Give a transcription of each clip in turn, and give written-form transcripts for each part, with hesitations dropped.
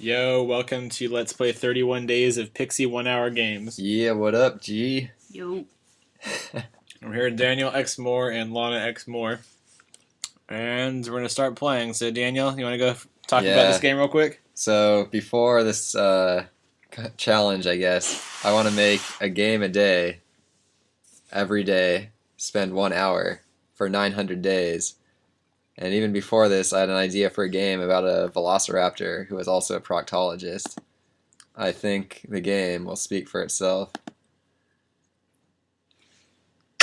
Yo, welcome to Let's Play 31 Days of Pixie 1 Hour Games. Yeah, what up, G? Yo. I'm here with Daniel X Moore and Lana X Moore. And we're going to start playing. So, Daniel, you want to go talk about this game real quick? So, before this challenge, I guess, I want to make a game a day, every day, spend 1 hour for 900 days. And even before this, I had an idea for a game about a velociraptor who was also a proctologist. I think the game will speak for itself.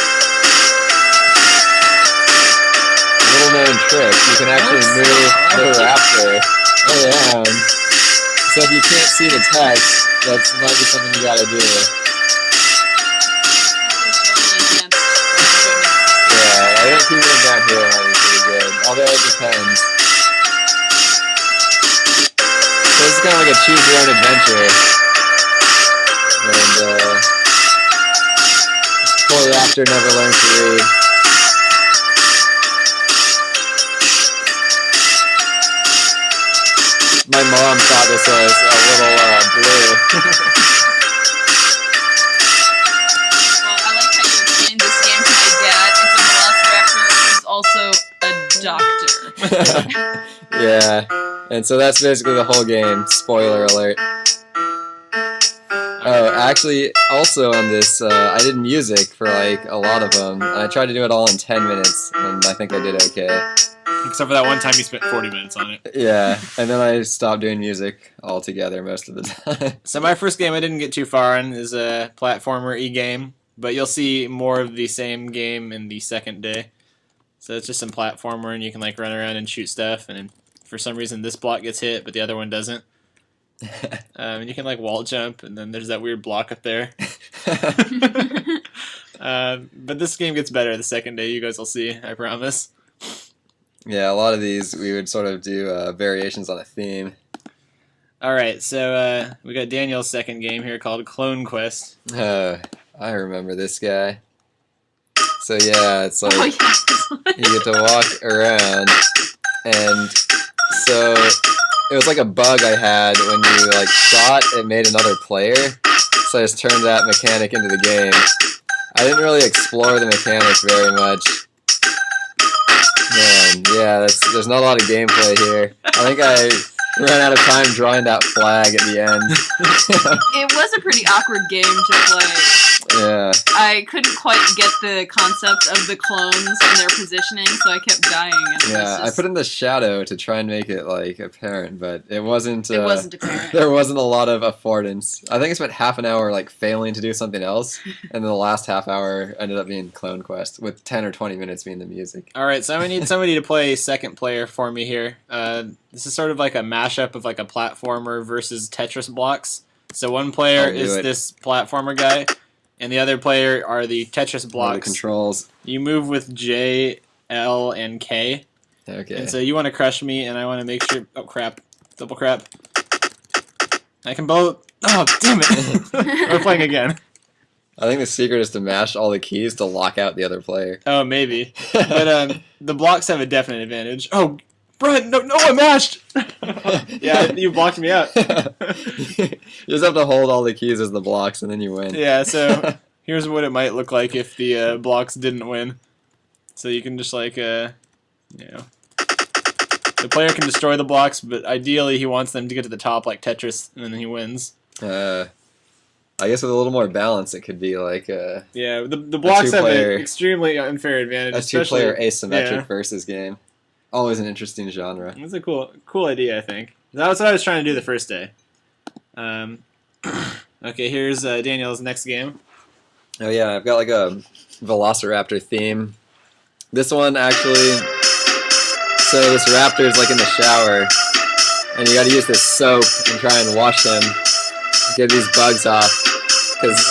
A little known trick, you can actually move the raptor around. So if you can't see the text, that might be something you gotta do. Yeah, I think keeping it down here might be pretty good, although it depends. So this is kind of like a choose your own adventure. And this poor raptor never learns to read. My mom thought this was a little blue. Well, I like how you explained this game to my dad. It's a velociraptor who's also a doctor. Yeah, and so that's basically the whole game. Spoiler alert. Oh, actually, also on this, I did music for like a lot of them. And I tried to do it all in 10 minutes, and I think I did okay. Except for that one time you spent 40 minutes on it. Yeah, and then I stopped doing music altogether most of the time. So my first game I didn't get too far on is a platformer e-game, but you'll see more of the same game in the second day. So it's just some platformer, and you can like run around and shoot stuff, and for some reason this block gets hit, but the other one doesn't. And you can like wall jump, and then there's that weird block up there. But this game gets better the second day, you guys will see, I promise. Yeah, a lot of these we would sort of do variations on a theme. Alright, so we got Daniel's second game here called Clone Quest. I remember this guy. So yeah, it's like Oh, yeah. you get to walk around, and so it was like a bug I had when you like shot, it made another player, so I just turned that mechanic into the game. I didn't really explore the mechanic very much. Man, yeah, there's not a lot of gameplay here. I think I ran out of time drawing that flag at the end. It was a pretty awkward game to play. Yeah. I couldn't quite get the concept of the clones and their positioning, so I kept dying. And Yeah, I put in the shadow to try and make it like apparent, but it wasn't. It wasn't apparent. There wasn't a lot of affordance. I think I spent half an hour like failing to do something else, and then the last half hour ended up being Clone Quest, with 10 or 20 minutes being the music. Alright, so I need somebody to play second player for me here. This is sort of like a mashup of like a platformer versus Tetris blocks. So one player is this platformer guy, and the other player are the Tetris blocks. The controls. You move with J, L, and K. Okay. And so you want to crush me, and I want to make sure... Oh, crap. Double crap. I can both... Oh, damn it. We're playing again. I think the secret is to mash all the keys to lock out the other player. Oh, maybe. But the blocks have a definite advantage. Oh, Brett, no, I mashed! Yeah, you blocked me out. You just have to hold all the keys as the blocks, and then you win. Yeah, so here's what it might look like if the blocks didn't win. So you can just like, the player can destroy the blocks, but ideally he wants them to get to the top like Tetris, and then he wins. I guess with a little more balance, it could be like yeah, the blocks have an extremely unfair advantage. A two-player asymmetric versus game. Always an interesting genre. It's a cool idea, I think. That's what I was trying to do the first day. Okay, here's Daniel's next game. Oh yeah, I've got like a velociraptor theme. This one actually, so this raptor is like in the shower, and you gotta use this soap and try and wash him, get these bugs off, because,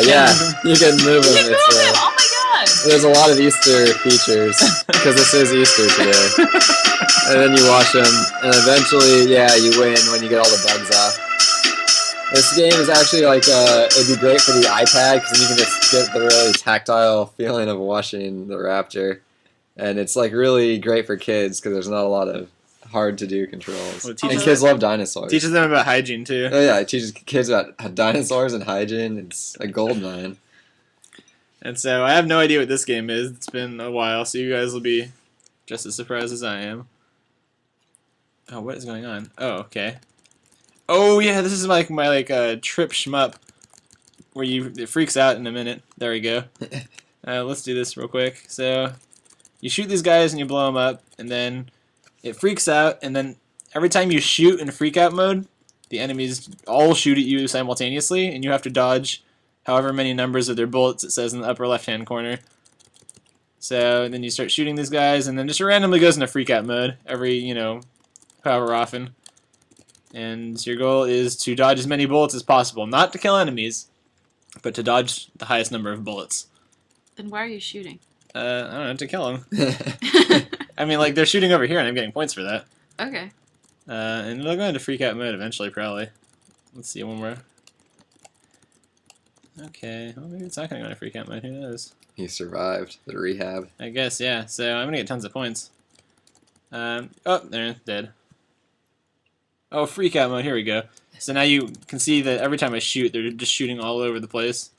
yeah, you can move him. Oh my god! There's a lot of Easter features, because this is Easter today. And then you wash them, and eventually, yeah, you win when you get all the bugs off. This game is actually like, it'd be great for the iPad, because then you can just get the really tactile feeling of washing the raptor. And it's like really great for kids, because there's not a lot of hard to do controls. Well, And teaches- kids love dinosaurs. Teaches them about hygiene too. Oh yeah, it teaches kids about dinosaurs and hygiene. It's a gold mine. And so I have no idea what this game is. It's been a while, so you guys will be just as surprised as I am. Oh, what is going on? Oh, okay. Oh yeah, this is like my trip shmup where it freaks out in a minute. There we go. Let's do this real quick. So you shoot these guys and you blow them up, and then it freaks out, and then every time you shoot in freak out mode, the enemies all shoot at you simultaneously, and you have to dodge however many numbers of their bullets it says in the upper left-hand corner. So then you start shooting these guys, and then just randomly goes into freak out mode every, however often. And your goal is to dodge as many bullets as possible. Not to kill enemies, but to dodge the highest number of bullets. Then why are you shooting? I don't know, to kill them. I mean, they're shooting over here, and I'm getting points for that. Okay. And it'll go into freak out mode eventually, probably. Let's see, one more. Okay, well, maybe it's not going to go into freak out mode. Who knows? He survived the rehab. I guess, yeah. So I'm going to get tons of points. Oh, there, dead. Oh, freak out mode. Here we go. So now you can see that every time I shoot, they're just shooting all over the place.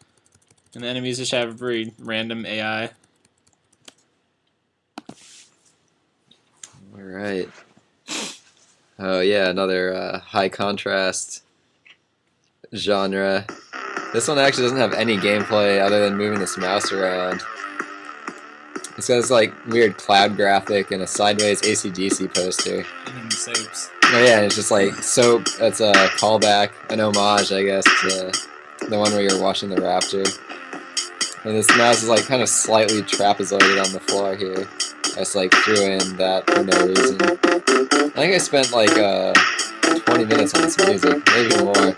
And the enemies just have very random AI. Alright. Oh yeah, another high contrast genre. This one actually doesn't have any gameplay other than moving this mouse around. It's got this weird cloud graphic and a sideways AC/DC poster. And soaps. Oh yeah, and it's just soap. That's a callback, an homage, I guess, to the one where you're washing the raptor. And this mouse is kind of slightly trapezoided on the floor here. I just threw in that for no reason. I think I spent 20 minutes on this music, maybe more.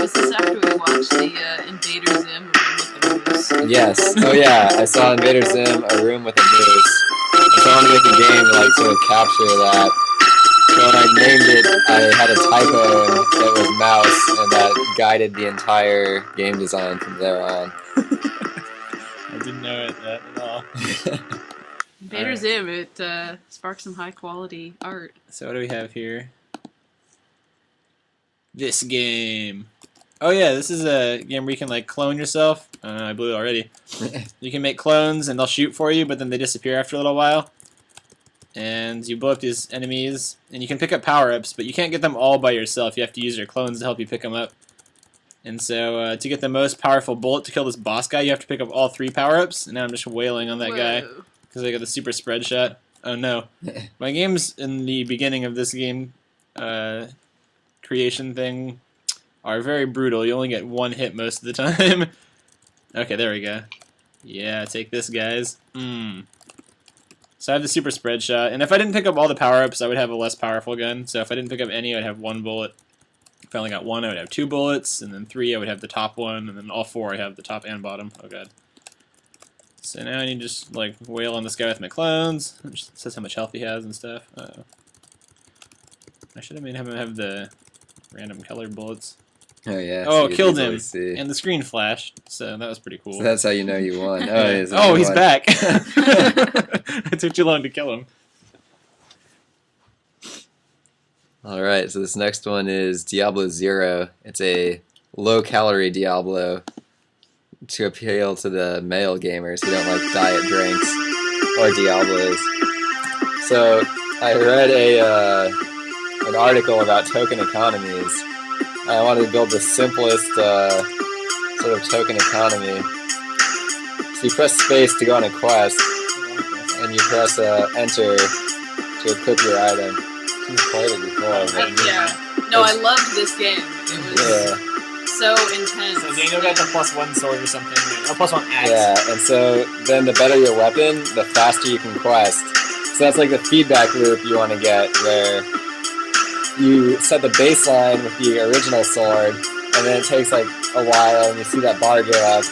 Was this after we watched the Invader Zim with the moose? Yes. Oh yeah, I saw Invader Zim, A Room with a Moose. And so I wanted to make a game to sort of capture that. So when I named it, I had a typo and it was mouse, and that guided the entire game design from there on. I didn't know that at all. Invader Alright. Zim, it sparked some high quality art. So what do we have here? This game. Oh yeah, this is a game where you can clone yourself. I blew it already. You can make clones and they'll shoot for you, but then they disappear after a little while. And you blow up these enemies, and you can pick up power-ups, but you can't get them all by yourself. You have to use your clones to help you pick them up. And so to get the most powerful bullet to kill this boss guy, you have to pick up all 3 power-ups. And now I'm just wailing on that guy Whoa. because I got the super spread shot. Oh no. My games in the beginning of this game creation thing are very brutal. You only get 1 hit most of the time. Okay, there we go. Yeah, take this, guys. So I have the super spread shot, and if I didn't pick up all the power-ups, I would have a less powerful gun. So if I didn't pick up any, I'd have 1 bullet. If I only got 1, I would have 2 bullets, and then 3, I would have the top one, and then all 4, I have the top and bottom. Oh god. So now I need to just wail on this guy with my clones. It just says how much health he has and stuff. Uh-oh. I should have made him have the random colored bullets. Oh yeah. Oh, so you killed can him, easily see. and the screen flashed, so that was pretty cool. So that's how you know you won. Oh, He's back. It took too long to kill him. Alright, so this next one is Diablo Zero. It's a low-calorie Diablo to appeal to the male gamers who don't like diet drinks or Diablos. So I read an article about token economies. I wanted to build the simplest sort of token economy. So you press space to go on a quest, and you press enter to equip your item. You've played it before. But Yeah. No, I loved this game. It was so intense. So Daniel got the +1 sword or something, or +1 axe. Yeah, and so then the better your weapon, the faster you can quest. So that's the feedback loop you want to get, where you set the baseline with the original sword, and then it takes a while, and you see that bar go up,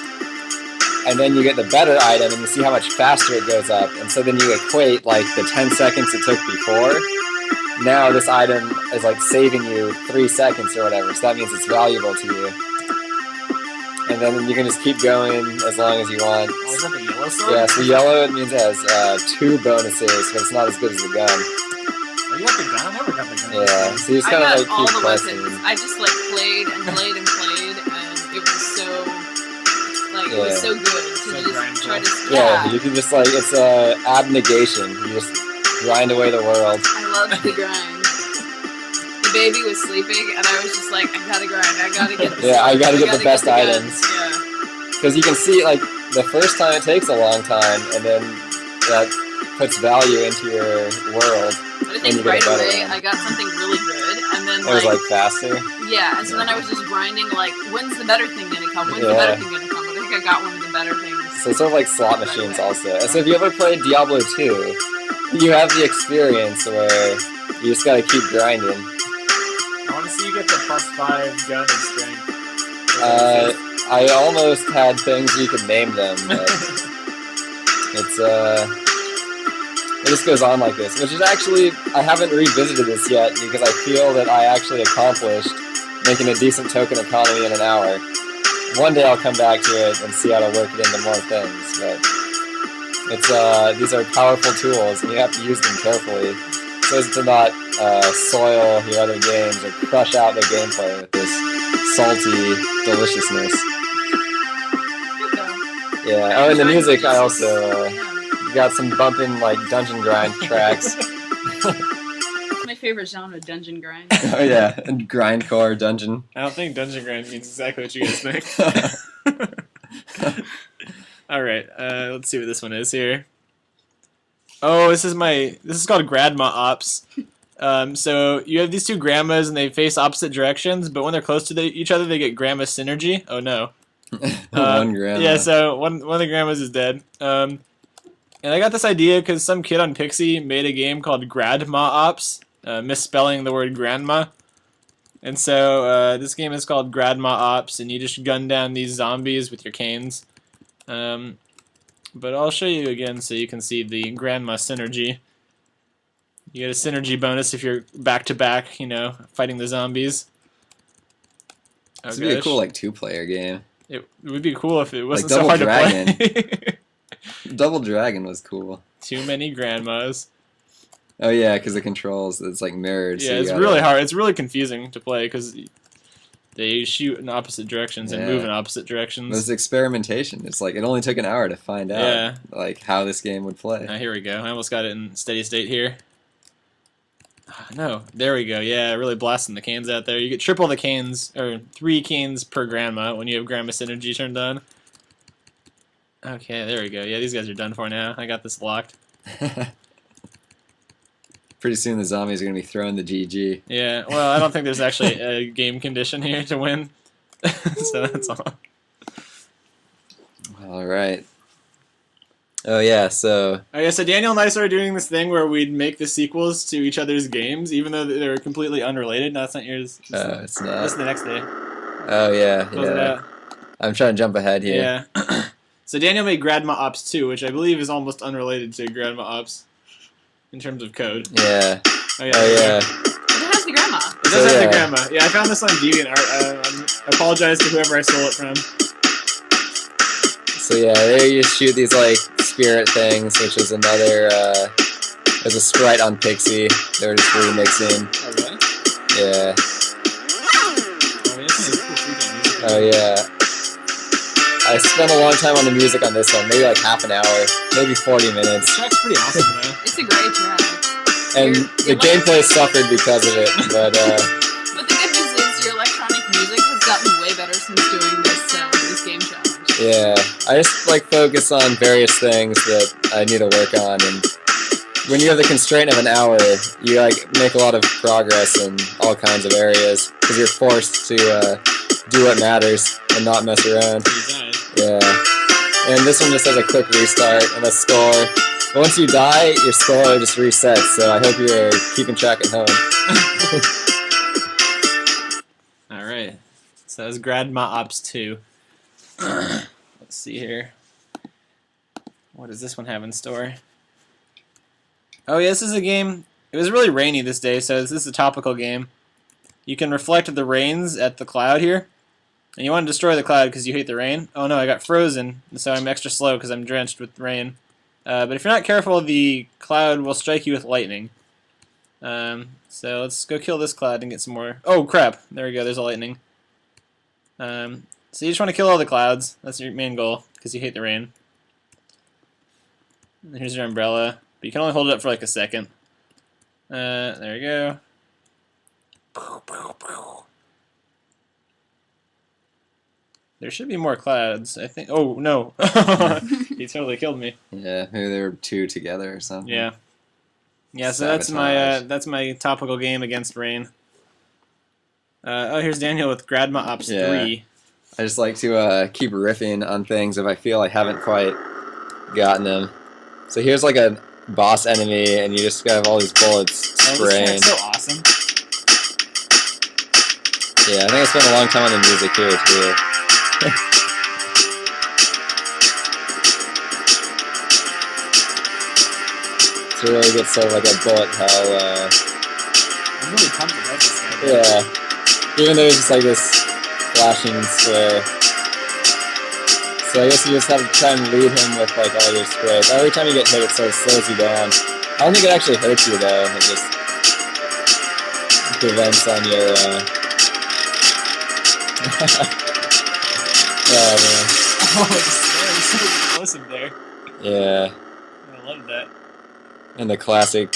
and then you get the better item, and you see how much faster it goes up, and so then you equate the 10 seconds it took before. Now this item is saving you 3 seconds or whatever, so that means it's valuable to you. and then you can just keep going as long as you want. Oh, is that the yellow sword? Yeah, so yellow, it means it has 2 bonuses, but it's not as good as the gun. Oh, you got the gun? I never got the gun. Yeah, so you just I kind of got like all keep the questing. weapons. I just like played and played and played, and it was so like it was so good to So just try to Yeah, you can just like, it's abnegation. You just grind away the world. I loved the grind. The baby was sleeping, and I was just like, I gotta grind. I gotta get the Yeah, I sword, gotta get the best guns. items. Yeah. Because you can see, like, the first time it takes a long time, and then that puts value into your world. But I when you think get a right better away one. I got something really good, and then It was like faster. yeah, and so then I was just grinding like, when's the better thing gonna come? When's the Yeah. better thing gonna come? But I think I got one of the better things. So it's sort of like slot machines also. And so if you ever played Diablo 2, you have the experience where you just gotta keep grinding. I want to see you get the +5 gun and strength. I almost had things you could name them, but it's it just goes on like this, which is actually, I haven't revisited this yet because I feel that I actually accomplished making a decent token economy in an hour. One day I'll come back to it and see how to work it into more things, but it's these are powerful tools and you have to use them carefully so as to not soil your other games or crush out the gameplay with this salty deliciousness. Good though. Yeah. Oh, and the music I also Yeah. got some bumping like dungeon grind tracks. It's my favorite genre, dungeon grind. Oh yeah, and grindcore dungeon. I don't think dungeon grind means exactly what you guys think. Alright, let's see what this one is here. Oh, this is called Grandma Ops. So you have these two grandmas and they face opposite directions, but when they're close to each other, they get grandma synergy. Oh no. One grandma. Yeah, so one of the grandmas is dead. And I got this idea because some kid on Pixie made a game called Grandma Ops, misspelling the word grandma. And so this game is called Grandma Ops, and you just gun down these zombies with your canes. But I'll show you again so you can see the grandma synergy. You get a synergy bonus if you're back-to-back, you know, fighting the zombies. Oh, This would be a gosh. cool like 2-player game. It would be cool if it wasn't Double so hard Dragon. to play. Double Dragon was cool. Too many grandmas. Oh yeah, because the controls, it's like mirrored. Yeah, so you it's gotta- really hard. It's really confusing to play because they shoot in opposite directions and Yeah. move in opposite directions. It was experimentation. It's like it only took an hour to find out Yeah. like how this game would play. Here we go. I almost got it in steady state here. No, there we go. Yeah, really blasting the canes out there. You get triple the canes, or 3 canes per grandma when you have grandma synergy turned on. Okay, there we go. Yeah, these guys are done for now. I got this locked. Pretty soon the zombies are gonna be throwing the GG. Yeah, well, I don't think there's actually a game condition here to win. So that's all. All right. Oh yeah, so Oh yeah, so Daniel and I started doing this thing where we'd make the sequels to each other's games, even though they were completely unrelated. No, that's not yours. it's That's not. the next day. Oh yeah, Close it yeah. out. I'm trying to jump ahead here. Yeah. So Daniel made Grandma Ops 2, which I believe is almost unrelated to Grandma Ops in terms of code. Yeah. Oh yeah. Oh yeah. But it has the grandma. It does So, have yeah. the grandma. Yeah, I found this on DeviantArt. I apologize to whoever I stole it from. So yeah, there you shoot these like spirit things, which is another. There's a sprite on Pixie. They were just remixing. Oh really? Yeah. Oh, yeah, this is cool freaking music. Oh yeah. I spent a long time on the music on this one, maybe like half an hour, maybe 40 This minutes, track's pretty awesome, man. It's a great track. and You're the gameplay suffered because of it. But But the good news is your electronic music has gotten way better since doing this game challenge. yeah, I just like focus on various things that I need to work on, and when you have the constraint of an hour, you like make a lot of progress in all kinds of areas because you're forced to do what matters and not mess around. You died. Yeah, and this one just has a quick restart and a score. But once you die, your score just resets. So I hope you're keeping track at home. All right. So that was Grandma Ops 2. Let's see here. What does this one have in store? Oh yeah, this is a game. It was really rainy this day, so this is a topical game. You can reflect the rains at the cloud here. And you want to destroy the cloud because you hate the rain. Oh no, I got frozen, so I'm extra slow because I'm drenched with rain. But if you're not careful, the cloud will strike you with lightning. So let's go kill this cloud and get some more. Oh crap! There we go. There's a lightning. So you just want to kill all the clouds. That's your main goal because you hate the rain. And here's your umbrella, but you can only hold it up for like a second. There we go. There should be more clouds, I think. Oh no! He totally killed me. Yeah, maybe there were two together or something. Yeah. Yeah, so Sabotage. that's my topical game against rain. Oh, here's Daniel with Gradma Ops Yeah. 3. I just like to keep riffing on things if I feel I haven't quite gotten them. So here's like a boss enemy, and you just have all these bullets Oh, spraying. this is so awesome. Yeah, I think I spent a long time on the music here too. So it really gets sort of like a bullet hell. I'm really pumped about this guy. Yeah. Even though it's just like this flashing spray. So I guess you just have to try and lead him with like all your sprays. Every time you get hit, it sort of slows you down. I don't think it actually hurts you though. It just prevents on your. Oh man. Oh, it's so explosive there. Yeah. I love that. And the classic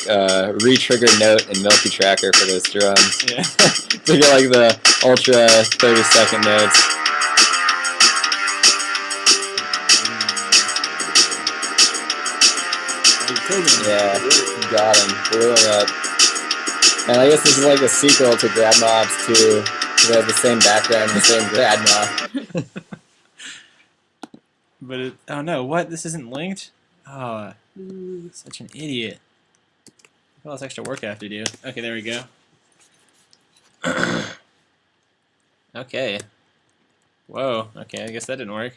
re-trigger note and Milky Tracker for those drums. Yeah. To get like the ultra 30-second notes. Yeah, got him. Blew him up. And I guess this is like a sequel to Grad Mobs 2. It has the same background, the same Grad Mob. But it, oh no, what? This isn't linked? Oh, such an idiot. All this extra work I have to do. Okay, there we go. Okay. Whoa, okay, I guess that didn't work.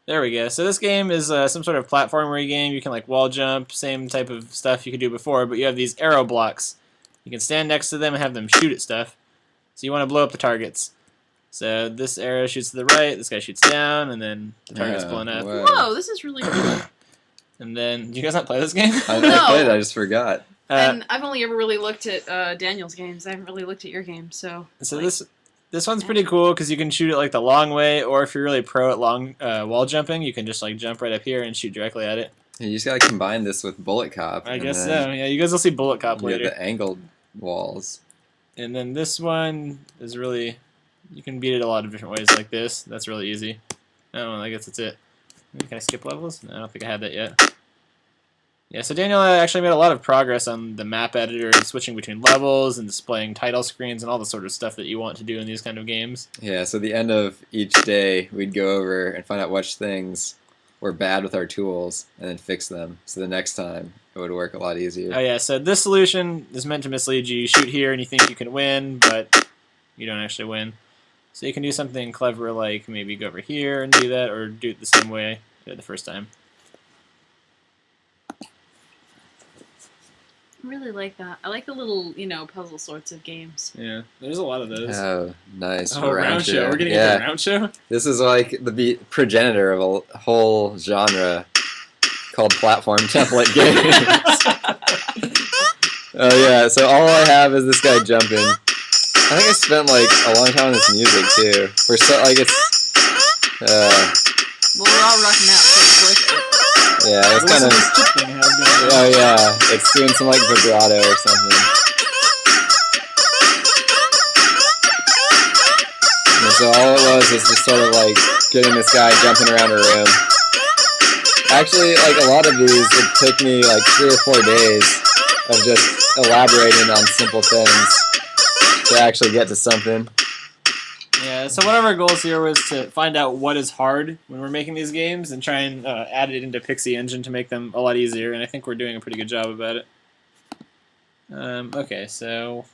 There we go. So this game is some sort of platformer game. You can like wall jump, same type of stuff you could do before, but you have these arrow blocks. You can stand next to them and have them shoot at stuff. So you want to blow up the targets. So this arrow shoots to the right, this guy shoots down, and then the target's blown up. Whoa. Whoa, this is really cool. And then, do you guys not play this game? I No. played it, I just forgot. And I've only ever really looked at Daniel's games. I haven't really looked at your games, so. So like, this one's pretty cool because you can shoot it like the long way, or if you're really pro at long wall jumping, you can just like jump right up here and shoot directly at it. You just gotta combine this with Bullet Cop. I and guess then so. Yeah, you guys will see Bullet Cop you get later. the angled walls. And then this one is really, you can beat it a lot of different ways like this. That's really easy. Oh, I guess that's it. Can I skip levels? No, I don't think I had that yet. Yeah, so Daniel actually made a lot of progress on the map editor and switching between levels and displaying title screens and all the sort of stuff that you want to do in these kind of games. Yeah, so at the end of each day, we'd go over and find out which things were bad with our tools and then fix them. So the next time, it would work a lot easier. Oh yeah, so this solution is meant to mislead you. You shoot here and you think you can win, but you don't actually win. So you can do something clever like maybe go over here and do that, or do it the same way you did it the first time. I really like that. I like the little, puzzle sorts of games. Yeah, there's a lot of those. Oh, nice. Oh, round show. We're getting Yeah. into round show? This is like the progenitor of a whole genre called platform template games. Oh yeah, so all I have is this guy jumping. I think I spent like a long time on this music too. For so like it's Well, we're all rocking out, so it's worth it. yeah, it's What's kind of this chip thing has going on? oh yeah, it's doing some like vibrato or something. And so all it was just sort of like getting this guy jumping around a room. Actually, like a lot of these, it took me like 3 or 4 days of just elaborating on simple things to actually get to something. Yeah, so one of our goals here was to find out what is hard when we're making these games and try and add it into PixieEngine to make them a lot easier, and I think we're doing a pretty good job about it. Okay, so...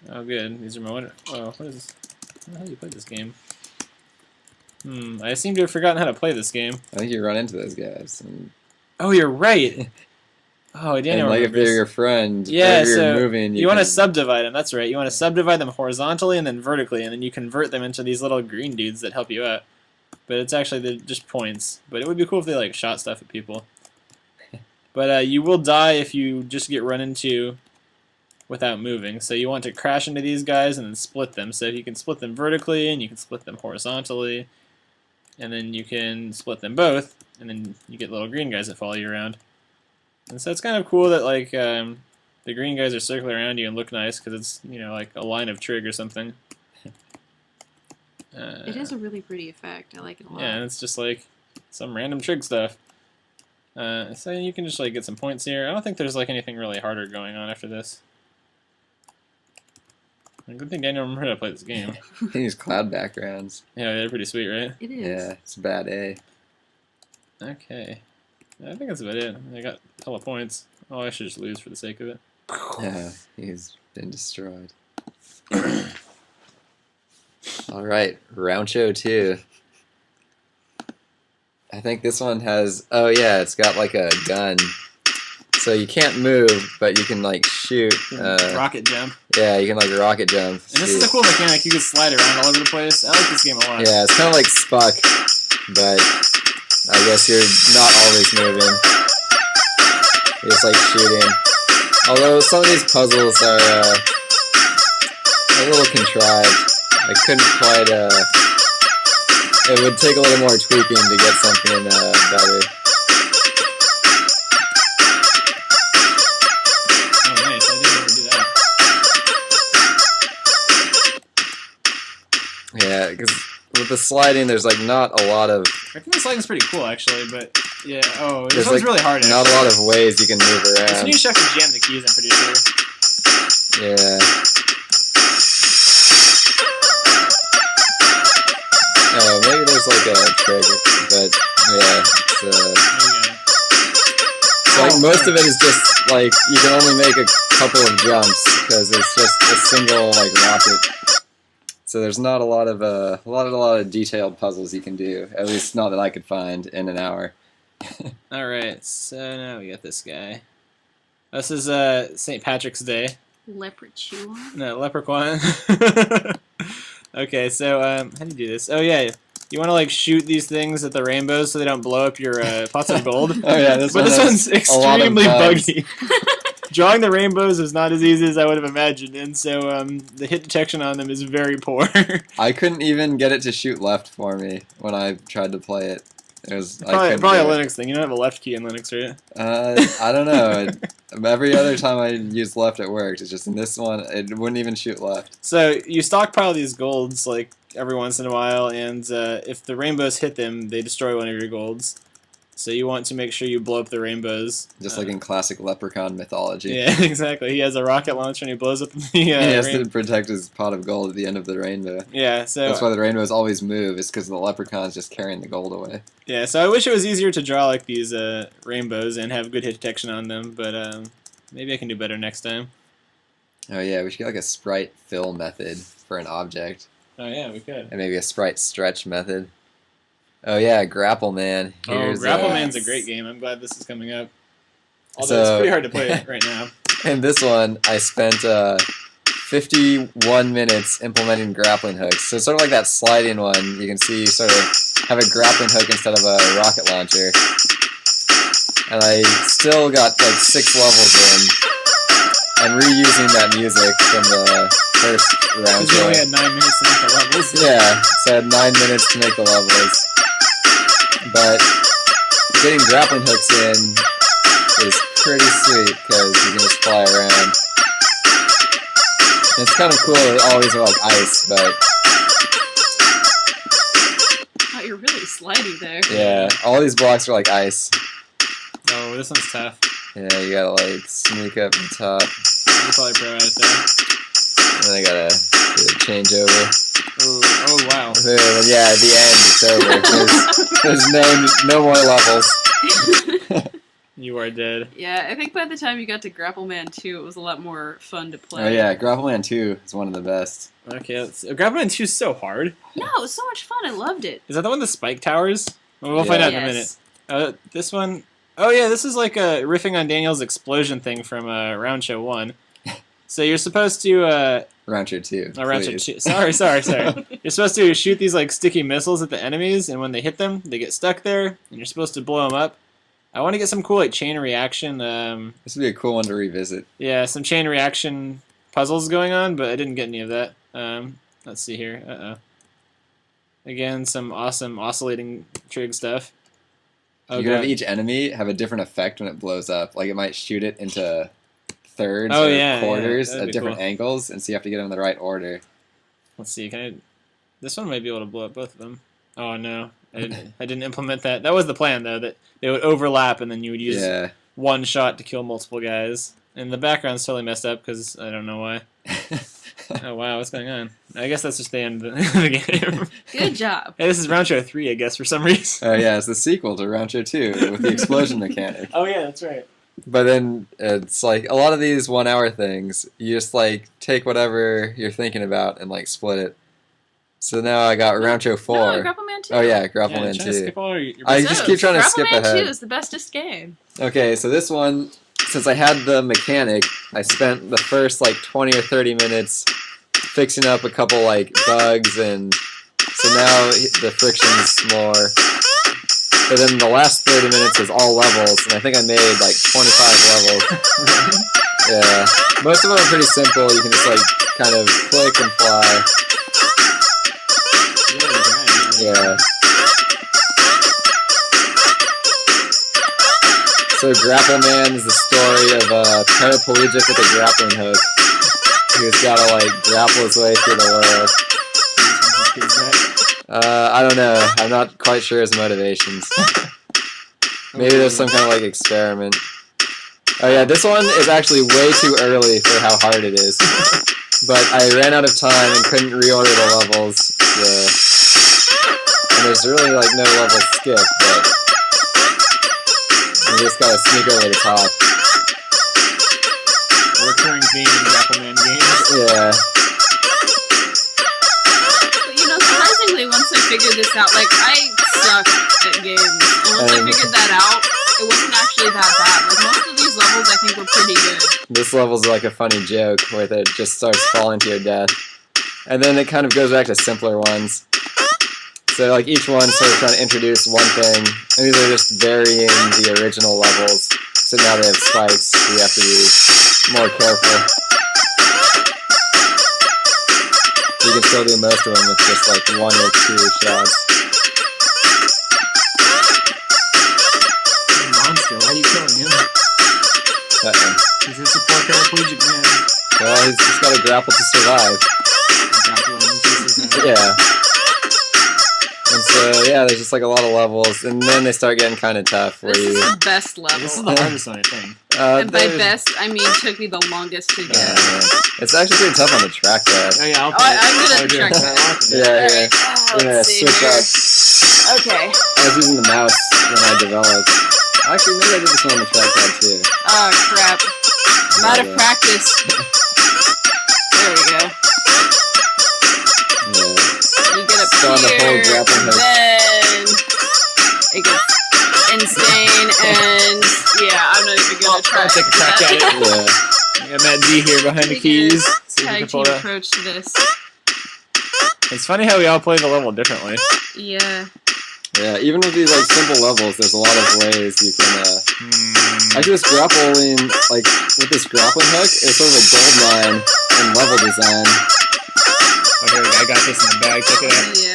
Oh, good. These are my... Oh, what is this? How do you play this game? I seem to have forgotten how to play this game. I think you run into those guys. And Oh, you're right! Oh, And Daniel like if remembers. they're your friend, Yeah, or you're so moving, you want to can- subdivide them. That's right. You want to subdivide them horizontally and then vertically, and then you convert them into these little green dudes that help you out. But it's actually just points. But it would be cool if they like shot stuff at people. But you will die if you just get run into without moving. So you want to crash into these guys and then split them. So if you can split them vertically and you can split them horizontally, and then you can split them both, and then you get little green guys that follow you around. And so it's kind of cool that like the green guys are circling around you and look nice because it's like a line of trig or something. It is a really pretty effect. I like it a lot. Yeah, and it's just like some random trig stuff. So you can just like get some points here. I don't think there's like anything really harder going on after this. Good thing Daniel remembered how to play this game. These cloud backgrounds. Yeah, they're pretty sweet, right? It is. Yeah, it's bad A. Okay. I think that's about it. I got a couple of points. Oh, I should just lose for the sake of it. Yeah, he's been destroyed. Alright, round show 2. I think this one has, oh yeah, it's got like a gun. So you can't move, but you can like shoot. Rocket jump. Yeah, you can like rocket jump. And this is a cool mechanic. You can slide around all over the place. I like this game a lot. Yeah, it's kind of like Spuck, but I guess you're not always moving. You're just like shooting. Although some of these puzzles are a little contrived. I couldn't quite, it would take a little more tweaking to get something better. Oh, nice. I didn't ever do that. Yeah, because with the sliding, there's like not a lot of, I think the sliding's pretty cool, actually, but yeah. Oh, this there's one's like really hard. not a lot of ways you can move This one around. you just have to jam the keys, I'm pretty sure. Yeah. Oh, maybe there's like a trick, but yeah, it's, There you go. so like most of it is just like you can only make a couple of jumps because it's just a single like rocket. So there's not a lot of a lot of detailed puzzles you can do. At least not that I could find in an hour. All right, so now we got this guy. This is St. Patrick's Day. Leprechaun. No, leprechaun. Okay, so how do you do this? Oh yeah, you want to like shoot these things at the rainbows so they don't blow up your pots of gold. Oh yeah, this But one this has one's a lot of extremely bugs. buggy. Drawing the rainbows is not as easy as I would have imagined, and so the hit detection on them is very poor. I couldn't even get it to shoot left for me when I tried to play it. It was I couldn't Probably a do it. Linux thing. You don't have a left key in Linux, right? I don't know. Every other time I used left, it worked. It's just in this one, it wouldn't even shoot left. So you stockpile these golds like every once in a while, and if the rainbows hit them, they destroy one of your golds. So you want to make sure you blow up the rainbows. Just like in classic leprechaun mythology. Yeah, exactly. He has a rocket launcher and he blows up the He has rain- to protect his pot of gold at the end of the rainbow. Yeah, so That's why the rainbows always move, is because the leprechaun's just carrying the gold away. yeah, so I wish it was easier to draw like these rainbows and have good hit detection on them, but maybe I can do better next time. Oh yeah, we should get like a sprite fill method for an object. Oh yeah, we could. And maybe a sprite stretch method. Oh yeah, Grapple Man. Oh, Grapple uh, Man's a great game. I'm glad this is coming up. Although it's So- pretty hard to play right now. In this one, I spent 51 minutes implementing grappling hooks. So it's sort of like that sliding one. You can see you sort of have a grappling hook instead of a rocket launcher. And I still got like 6 levels in. And reusing that music from the first round. Because you only had 9 minutes to make the levels. Yeah, so I had 9 minutes to make the levels. But getting grappling hooks in is pretty sweet because you can just fly around. And it's kind of cool that all these are like ice, but Oh, you're really slidey there. yeah, all these blocks are like ice. Oh, this one's tough. Yeah, you gotta like sneak up the top, You're probably pro at that. and then I gotta do a changeover. Oh wow. And yeah, at the end it's over. There's no more levels. You are dead. Yeah, I think by the time you got to Grapple Man 2, it was a lot more fun to play. Oh yeah, Grapple Man 2 is one of the best. Okay, let's Grapple Man 2 is so hard. No, it was so much fun. I loved it. Is that the one with the spike towers? Well, we'll find out in a minute. Yes. This one, Oh yeah, this is like a riffing on Daniel's explosion thing from Round Show 1. So you're supposed to Round Show 2. Round Show please. 2. Sorry. You're supposed to shoot these like sticky missiles at the enemies, and when they hit them, they get stuck there, and you're supposed to blow them up. I want to get some cool like chain reaction. This would be a cool one to revisit. Yeah, some chain reaction puzzles going on, but I didn't get any of that. Let's see here. Again, some awesome oscillating trig stuff. Oh, You can have God. each enemy have a different effect when it blows up. Like it might shoot it into thirds Oh, or yeah, quarters that'd at be different cool. angles, and so you have to get them in the right order. Let's see. Can I? This one might be able to blow up both of them. Oh no, I didn't implement that. That was the plan though, that they would overlap and then you would use Yeah. one shot to kill multiple guys. And the background's totally messed up because I don't know why. Oh wow, what's going on? I guess that's just the end of the game. Good job. Hey, this is Round Show 3, I guess, for some reason. Oh yeah, it's the sequel to Round Show 2 with the explosion mechanic. Oh yeah, that's right. But then it's like a lot of these 1 hour things, you just like take whatever you're thinking about and like split it. So now I got Round Show 4. No, Grapple Man 2. Oh yeah, Grapple Yeah, Man trying to 2. skip all your I best- just keep trying to skip Grapple Man ahead. 2 is the bestest game. Okay, so this one, since I had the mechanic, I spent the first like 20 or 30 minutes fixing up a couple like bugs, and so now the friction's more. But then the last 30 minutes is all levels, and I think I made like 25 levels. Yeah, most of them are pretty simple. You can just like kind of click and fly. Yeah. So Grapple Man is the story of a paraplegic with a grappling hook who's got to like grapple his way through the world. I don't know. I'm not quite sure his motivations. Maybe there's some kind of like experiment. Oh yeah, this one is actually way too early for how hard it is. But I ran out of time and couldn't reorder the levels. And there's really like no level skip, but you just gotta sneak over the top. A recurring theme in Grapple Man games. Yeah. But you know, surprisingly, once I figured this out, like, I suck at games. And once I figured that out, it wasn't actually that bad. Like, most of these levels I think were pretty good. This level's like a funny joke where it just starts falling to your death. And then it kind of goes back to simpler ones. So like each one sort of trying to introduce one thing, and these are just varying the original levels. So now they have spikes, so you have to be more careful. You can still do most of them with just like 1 or 2 shots. Monster, why are you killing him? Uh-oh. He's just a poor paraplegic man. Well, he's just got to grapple to survive. Yeah. And so, yeah, there's just like a lot of levels, and then they start getting kind of tough. Where This is you, the best level. This is the hardest one, I think. And by there's- best, I mean took me the longest to get. it's actually pretty tough on the trackpad. Oh yeah, I'll Oh, I'm good at the do it. trackpad. Yeah, yeah. Alright, Yeah, let's see switch here. up. Okay. I was using the mouse when I developed. Actually, maybe I did this one on the trackpad too. Oh crap. I'm out of Yeah. practice. There we go. Yeah. You get up So on the whole here, grappling hook. then it gets insane, and yeah, I'm not even gonna try. I'll take a crack at it. Yeah. I got Matt D here behind the We keys. can See if we Tag can pull team that. approach to this. It's funny how we all play the level differently. Yeah. Yeah, even with these like simple levels, there's a lot of ways you can. Actually, this grappling, like with this grappling hook, is sort of a gold mine in level design. Okay, I got this in the bag. Check it out. Yeah.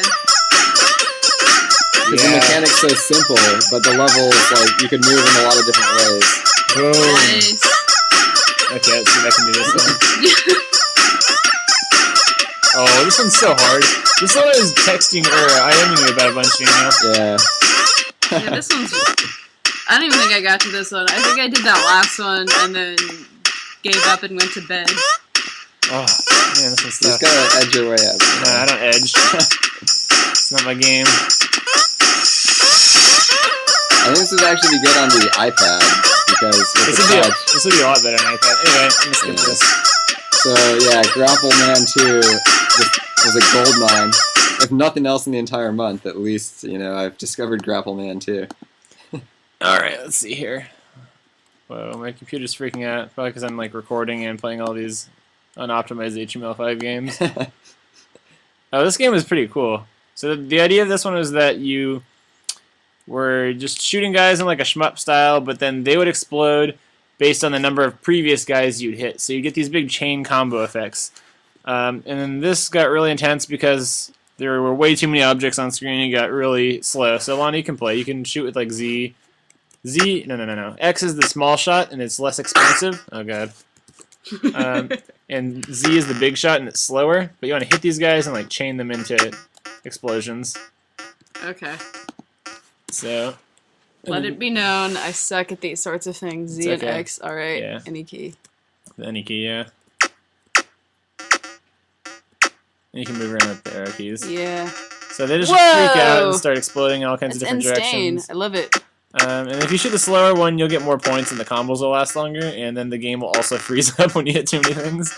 Because the mechanic's so simple, but the levels, like, you can move in a lot of different ways. Boom. Nice. Okay, let's see if I can do this one. Oh, this one's so hard. This one is texting or IMing me about a bunch, you know? Yeah. Yeah, this one's. I don't even think I got to this one. I think I did that last one and then gave up and went to bed. Oh, man, this one's You tough. just gotta edge your way up. No, I don't edge. It's not my game. I think this would actually be good on the iPad, because with This the would touch. be a lot better on iPad. Anyway, I'm gonna skip Yeah. this. So, yeah, Grapple Man 2 just was a gold mine. If nothing else in the entire month, at least, you know, I've discovered Grapple Man 2. Alright, let's see here. Whoa, my computer's freaking out. Probably because I'm like recording and playing all these unoptimized HTML5 games. Oh, this game is pretty cool. So the idea of this one was that you were just shooting guys in like a shmup style, but then they would explode based on the number of previous guys you'd hit. So you get these big chain combo effects. And then this got really intense because there were way too many objects on screen and it got really slow. So Lonnie, you can play. You can shoot with like Z. No. X is the small shot and it's less expensive. Oh god. And Z is the big shot and it's slower. But you want to hit these guys and like chain them into explosions. Okay. So. Let it be known, I suck at these sorts of things. Z and X, alright. Yeah. Any key. Any key, yeah. And you can move around with the arrow keys. Yeah. So they just freak out and start exploding in all kinds of different insane. directions. I love it. And if you shoot the slower one, you'll get more points and the combos will last longer, and then the game will also freeze up when you hit too many things.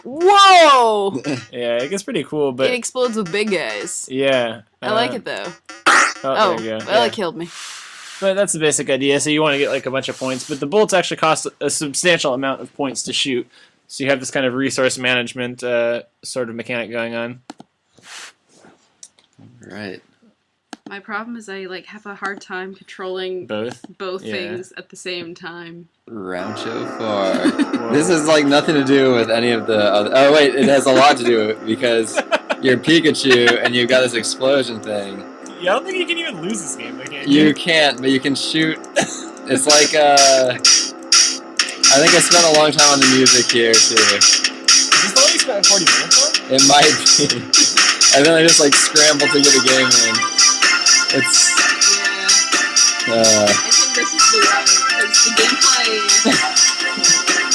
Whoa! Yeah, it gets pretty cool, but... It explodes with big guys. Yeah. I like it, though. Oh, there you go. Well, it killed me. But that's the basic idea, so you want to get like a bunch of points, but the bullets actually cost a substantial amount of points to shoot, so you have this kind of resource management sort of mechanic going on. Right. My problem is I like have a hard time controlling both things at the same time. Round 4. This is like nothing to do with any of the other... Oh wait, it has a lot to do with because you're Pikachu and you've got this explosion thing. Yeah, I don't think you can even lose this game. You can't, but you can shoot. It's like I think I spent a long time on the music here too. Is this the one you spent 40 minutes on? It might be. And then I just like scramble to get a game in. It's. Yeah. I think this is the one because the gameplay,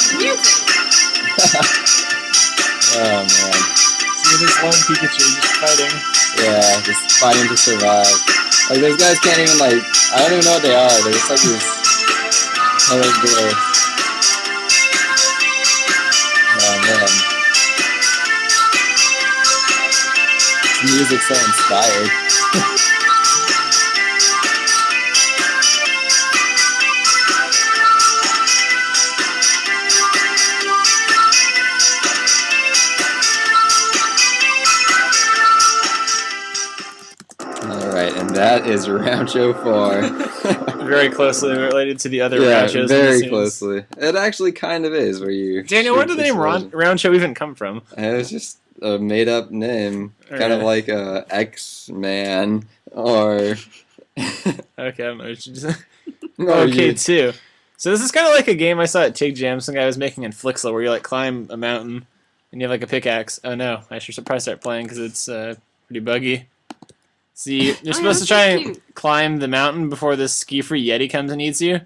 the music. Oh man. See this lone Pikachu just fighting. Yeah, just fighting to survive. Like those guys can't even like. I don't even know what they are. They're just like these. Colored blue. Oh man. The music's so inspired. Alright, and that is Rancho 4. Very closely related to the other Yeah, Ranchos. very closely. It actually kind of is, where you... Daniel, where did the name Rancho even come from? It was just a made-up name. Kind of like X-Man, or... Okay, I don't know what you just... Or Okay, too. So this is kind of like a game I saw at Tig Jam some guy was making in Flixel, where you like climb a mountain, and you have like a pickaxe. Oh no, I should probably start playing because it's pretty buggy. See, you're supposed to try and climb the mountain before this ski-free Yeti comes and eats you.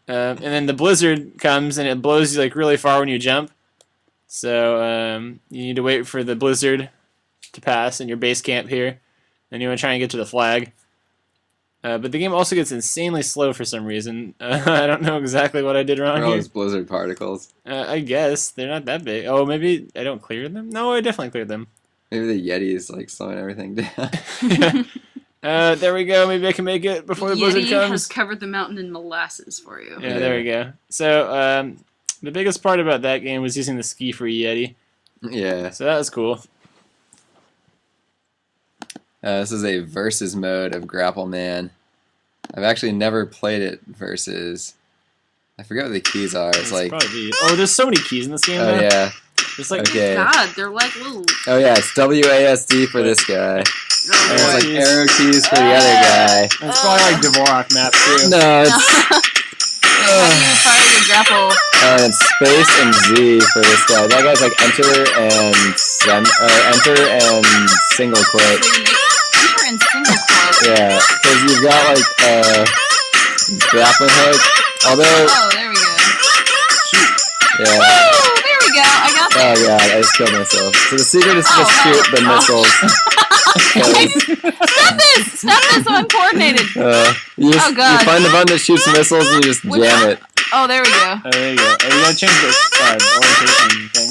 And then the blizzard comes and it blows you like really far when you jump. So you need to wait for the blizzard to pass in your base camp here. And you want to try and get to the flag. But the game also gets insanely slow for some reason. I don't know exactly what I did wrong all here. those blizzard particles. I guess. They're not that big. Oh, maybe I don't clear them? No, I definitely cleared them. Maybe the Yeti is like slowing everything down. Yeah. There we go. Maybe I can make it before the blizzard Yeti comes. has covered the mountain in molasses for you. Yeah, there we go. So, the biggest part about that game was using the ski-free Yeti. Yeah. So that was cool. This is a versus mode of Grapple Man. I've actually never played it versus. I forget what the keys are. It's like. Probably... Oh, there's so many keys in this game. Oh though. yeah. There's like. Okay. God, they're like little. Oh yeah, it's WASD for this guy. Oh, And it's like keys. arrow keys for the other guy. And it's probably like Dvorak map too. No, it's. How do you fire your grapple? And it's space and Z for this guy. That guy's like enter and single quote. So you make enter and single quote. Yeah, because you've got like grappling hook. Although, Oh, there we go. yeah. Woo! There we go. I got Oh that. god, I just killed myself. So the secret is to just Oh, shoot the oh. missiles. Stop this! Stop this! I'm uncoordinated. You Oh, God. you find the button that shoots missiles and you just Which jam one? it. Oh, there we go. Oh, there you go. Oh, you gotta change the orientation thing.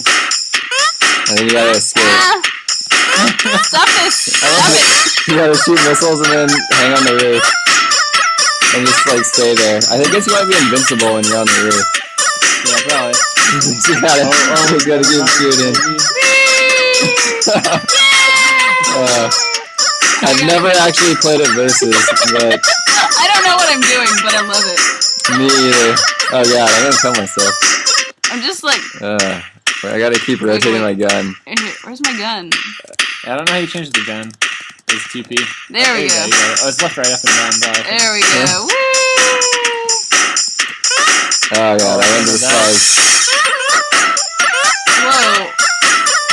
And then you gotta escape. Stop this! Stop it! You gotta shoot missiles and then hang on the roof. and just like stay there. I guess you might be invincible when you're on the roof. Yeah, probably. You gotta keep shooting. I've never actually played it versus, but I don't know what I'm doing, but I love it. me either. Oh god, I'm gonna kill myself. I'm just like, I gotta keep rotating my gun. where's my gun? I don't know how you change the gun. It's TP. There we go. You got it. Oh, it's left, right, up, and down. There we go. Woo! Oh god, I went to the stars. Whoa.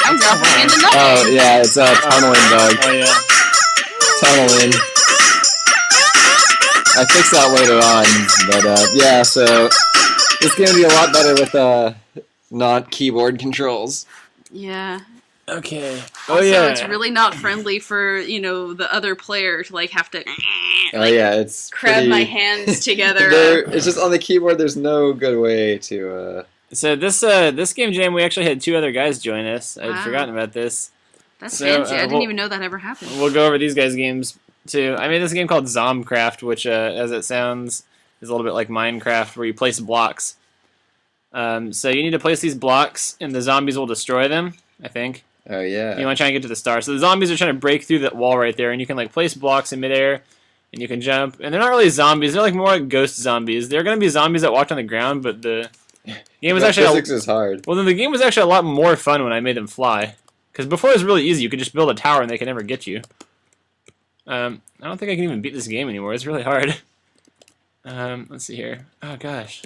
I'm dropping into nothing. Oh yeah, it's a tunneling bug. Oh yeah. Tunneling. I fixed that later on, but yeah, so it's gonna be a lot better with not keyboard controls. Yeah. Okay. Oh Oh yeah. it's really not friendly for, you know, the other player to like have to Oh yeah, it's crab pretty, my hands together. it's just on the keyboard. There's no good way to. So this game jam, we actually had 2 other guys join us. I'd Wow. forgotten about this. That's So, fancy. I didn't we'll- even know that ever happened. We'll go over these guys' games too. I made this game called Zomcraft, which, as it sounds, is a little bit like Minecraft, where you place blocks. So you need to place these blocks, and the zombies will destroy them, I think. Oh yeah. You want to try and get to the star. So the zombies are trying to break through that wall right there, and you can like place blocks in midair, and you can jump. And they're not really zombies; they're like more like ghost zombies. They're going to be zombies that walk on the ground, but the game was But actually physics is hard. well. Then the game was actually a lot more fun when I made them fly, because before it was really easy. You could just build a tower, and they could never get you. I don't think I can even beat this game anymore. It's really hard. Let's see here. Oh gosh.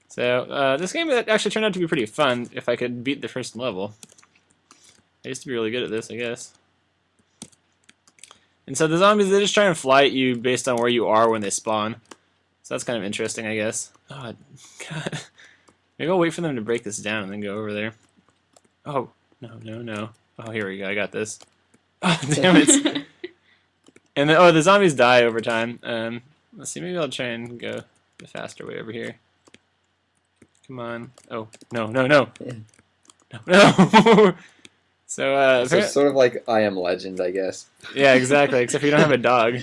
So this game actually turned out to be pretty fun if I could beat the first level. I used to be really good at this, I guess. And so the zombies, they just try and fly at you based on where you are when they spawn. So that's kind of interesting, I guess. Oh, God. Maybe I'll wait for them to break this down and then go over there. Oh, no. Oh, here we go. I got this. Oh, damn it. And then, the zombies die over time. Let's see. Maybe I'll try and go the faster way over here. Come on. Oh, no. No. So it's sort of like I Am Legend, I guess. yeah, exactly. Except for you don't have a dog.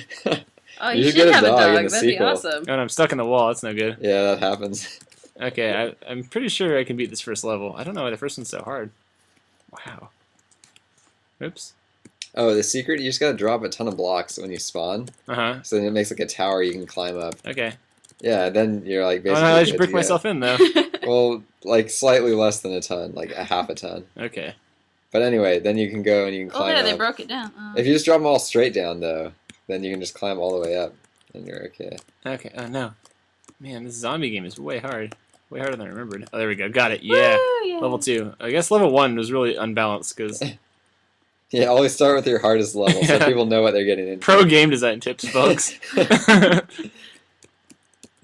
Oh, You you should get should a have a dog in dog. the That'd be sequel. awesome. Oh, and I'm stuck in the wall. That's no good. Yeah, that happens. Okay, I'm pretty sure I can beat this first level. I don't know why the first one's so hard. Wow. Oops. Oh, the secret, you just gotta drop a ton of blocks when you spawn. Uh-huh. So then it makes like a tower you can climb up. Okay. Yeah, then you're like Oh, basically. no, I just good brick to go. myself in, though. Well, like slightly less than a ton, like a half a ton. Okay. But anyway, then you can go and you can Oh, climb there, up. they broke it down. Oh. If you just drop them all straight down, though, then you can just climb all the way up, and you're okay. Okay. Oh, no. Man, this zombie game is way hard. Way harder than I remembered. Oh, there we go. Got it. Yeah. Woo, yeah. Level 2. I guess level 1 was really unbalanced, because Yeah, always start with your hardest level so Yeah. people know what they're getting into. pro game design tips, folks.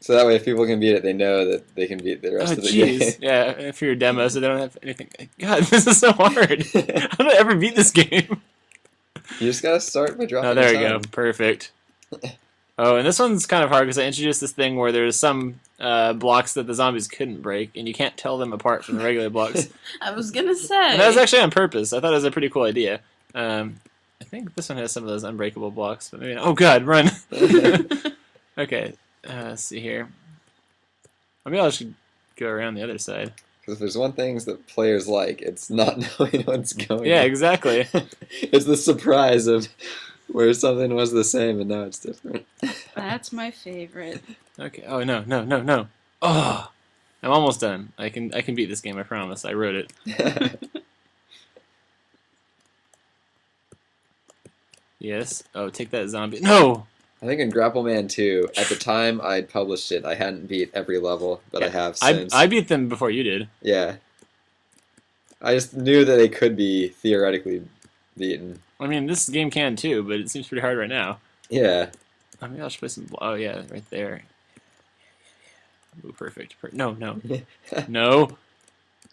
So that way, if people can beat it, they know that they can beat the Oh, rest of the game. jeez. Yeah, for your demo, so they don't have anything. God, this is so hard. How did I ever beat this game? You just gotta start by dropping. Oh, there a we go. ton. Perfect. Oh, and this one's kind of hard because I introduced this thing where there's some blocks that the zombies couldn't break, and you can't tell them apart from the regular blocks. I was gonna say. And that was actually on purpose. I thought it was a pretty cool idea. I think this one has some of those unbreakable blocks, but maybe not. Oh, God, run. Okay, let's see here. Maybe I'll just go around the other side. Because if there's one thing that players like, it's not knowing what's going Yeah, on. exactly. It's the surprise of where something was the same and now it's different. That's my favorite. Okay. Oh, no. Oh, I'm almost done. I can beat this game, I promise. I wrote it. Yes. Oh, take that zombie. No! I think in Grapple Man 2, at the time I'd published it, I hadn't beat every level, but I have since. I beat them before you did. Yeah. I just knew that they could be theoretically beaten. I mean, this game can too, but it seems pretty hard right now. Yeah. I mean, I'll just put some. Oh yeah, right there. Ooh, perfect. No. Man,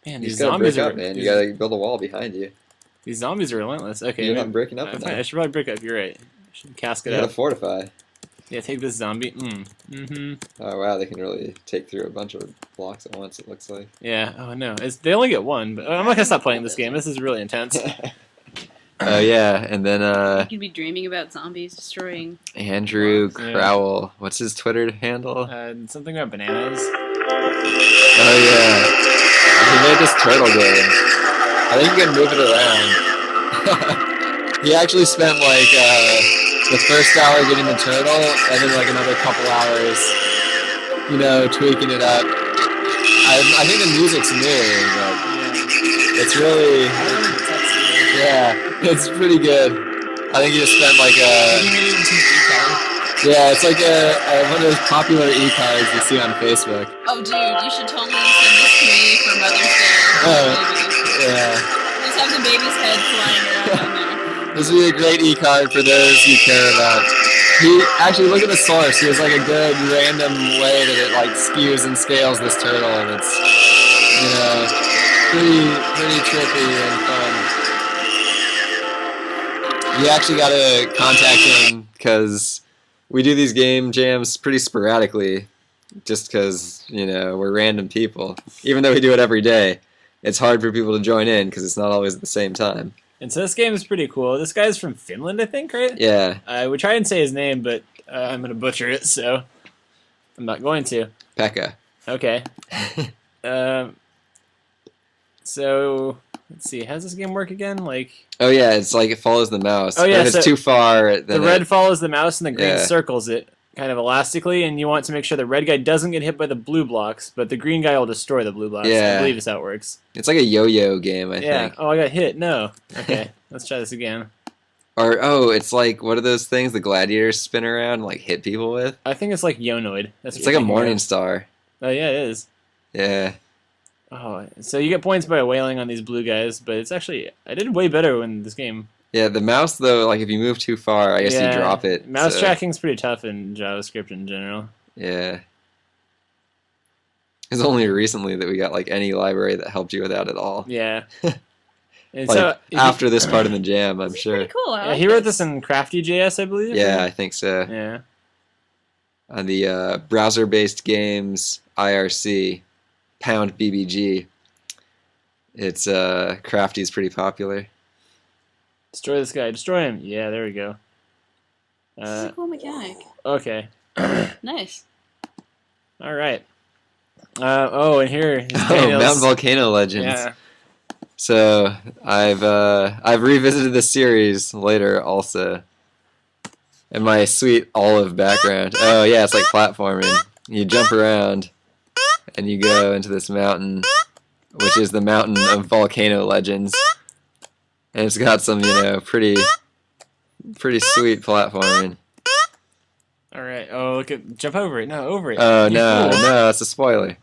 You these just gotta zombies break are. up, man. You gotta build a wall behind you. These zombies are relentless. Okay, You're not breaking up fine, enough. I should probably break up. You're right. I should casket You gotta up. fortify. Yeah, take this zombie. Mm-hmm. Oh wow, they can really take through a bunch of blocks at once, it looks like. Yeah. Oh no, they only get one. But I'm not gonna stop playing this game. This is really intense. Oh yeah, and then You could be dreaming about zombies destroying. Andrew Yeah. Crowell. What's his Twitter handle? Something about bananas. Oh yeah, he made this turtle game. I think you can move it around. He actually spent like the first hour getting the turtle, and then like another couple hours, tweaking it up. I think the music's new, but it's really, it's pretty good. I think he just spent like it's like one of those popular e-cards you see on Facebook. Oh, dude, you should totally send this to me for Mother's Day. Yeah. Just have the baby's head flying around on there. This would be a great e-card for those you care about. He actually, look at the source. He has like a good random way that it like skews and scales this turtle, and it's pretty trippy and fun. You actually got to contact him because we do these game jams pretty sporadically, just because we're random people. Even though we do it every day, it's hard for people to join in because it's not always at the same time. And so this game is pretty cool. This guy's from Finland, I think, right? Yeah. I would try and say his name, but I'm going to butcher it, so I'm not going to. Pekka. Okay. So, let's see. How does this game work again? Oh yeah, it's like it follows the mouse. Oh, yeah, If it's so too far, then the red follows the mouse and the green Yeah. circles it kind of elastically, and you want to make sure the red guy doesn't get hit by the blue blocks, but the green guy will destroy the blue blocks. Yeah. I believe that's how it works. it's like a yo-yo game, I Yeah. think. Oh, I got hit. No. Okay. Let's try this again. Or it's like, what are those things the gladiators spin around and like hit people with? I think it's like Yonoid. That's It's what like a you're thinking morning of. star. Oh, yeah, it is. Yeah. Oh, so you get points by wailing on these blue guys, but it's actually, I did way better in this game. Yeah, the mouse though, like if you move too far, I guess you drop it. Mouse so, tracking's pretty tough in JavaScript in general. Yeah. It's only recently that we got like any library that helped you with that at all. Yeah. And Like so after this part of the jam, I'm sure. Pretty cool. I yeah, like he wrote this in Crafty.js, I believe. Yeah, I think so. Yeah. On the browser-based games IRC #BBG, it's Crafty's pretty popular. Destroy this guy. Destroy him. Yeah, there we go. This is a cool mechanic. Okay. Nice. All right. And here is Oh, Daniel's. Mountain Volcano Legends. Yeah. So I've revisited this series later also. And my sweet olive background. Oh yeah, it's like platforming. You jump around and you go into this mountain, which is the Mountain of Volcano Legends. And it's got some, pretty sweet platforming. All right. Oh, look at jump over it. No, over it. Oh You no, fool. no, that's a spoiler.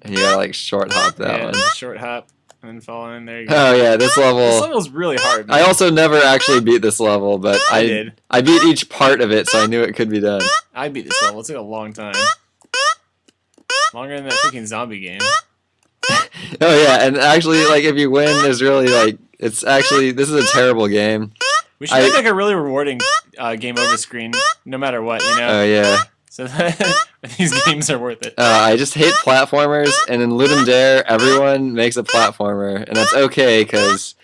And you gotta like short hop that Yeah, one. short hop and then fall in. There you go. Oh yeah, this This level. level's really hard. I Man. also never actually beat this level, but I did. I beat each part of it, so I knew it could be done. I beat this level. It took a long time. Longer than that freaking zombie game. Oh yeah, and actually, like if you win, there's really like this is a terrible game. We should make like a really rewarding game over screen, no matter what, Oh yeah. So that these games are worth it. I just hate platformers, and in Ludum Dare, everyone makes a platformer, and that's okay because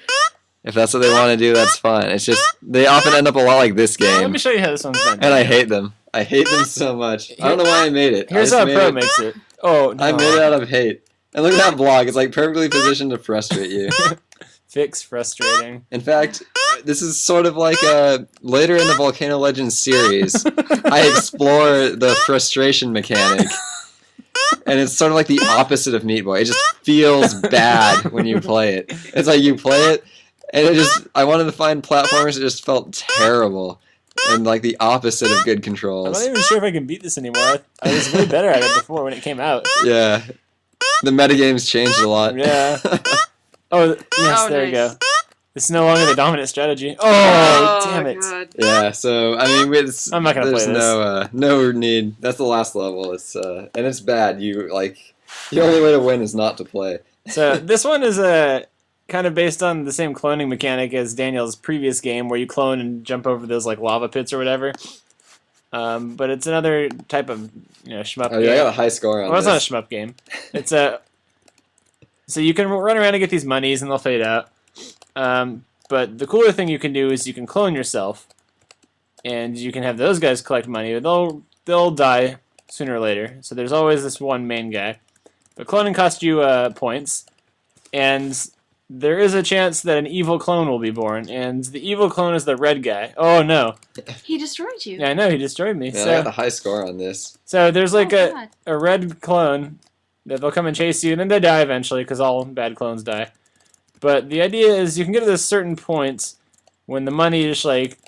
if that's what they want to do, that's fine. It's just they often end up a lot like this Let game, me show you how this one's done. and I hate them. I hate them so much. I don't know why I made it. Here's I how just a pro made it- makes it. Oh, no. I made it out of hate. And look at that block. It's like perfectly positioned to frustrate you. Fix frustrating. In fact, this is sort of like later in the Volcano Legends series, I explore the frustration mechanic. And it's sort of like the opposite of Meat Boy. It just feels bad when you play it. It's like you play it, and I wanted to find platformers that just felt terrible. And like the opposite of good I'm controls. not even sure if I can beat this anymore. I was way better at it before when it came out. Yeah. The metagame's changed a lot. Yeah. Oh, yes, Oh, there you go. nice. This is no longer the dominant strategy. Oh, damn it. God. Yeah, so I mean, I'm not gonna there's play this. no need. That's the last level. It's and it's bad. The only way to win is not to play. So this one is kind of based on the same cloning mechanic as Daniel's previous game, where you clone and jump over those like lava pits or whatever. But it's another type of shmup Oh game. yeah, I got a high score on Well, it's not a this. shmup game. It's a so you can run around and get these monies and they'll fade out. But the cooler thing you can do is you can clone yourself, and you can have those guys collect money. But they'll die sooner or later. So there's always this one main guy. But cloning costs you points, and there is a chance that an evil clone will be born, and the evil clone is the red guy. Oh no! He destroyed you. Yeah, I know, he destroyed me. Yeah, So, I got a high score on this. so there's like God. a red clone that they'll come and chase you, and then they die eventually, because all bad clones die. But the idea is you can get to this certain point when the money just like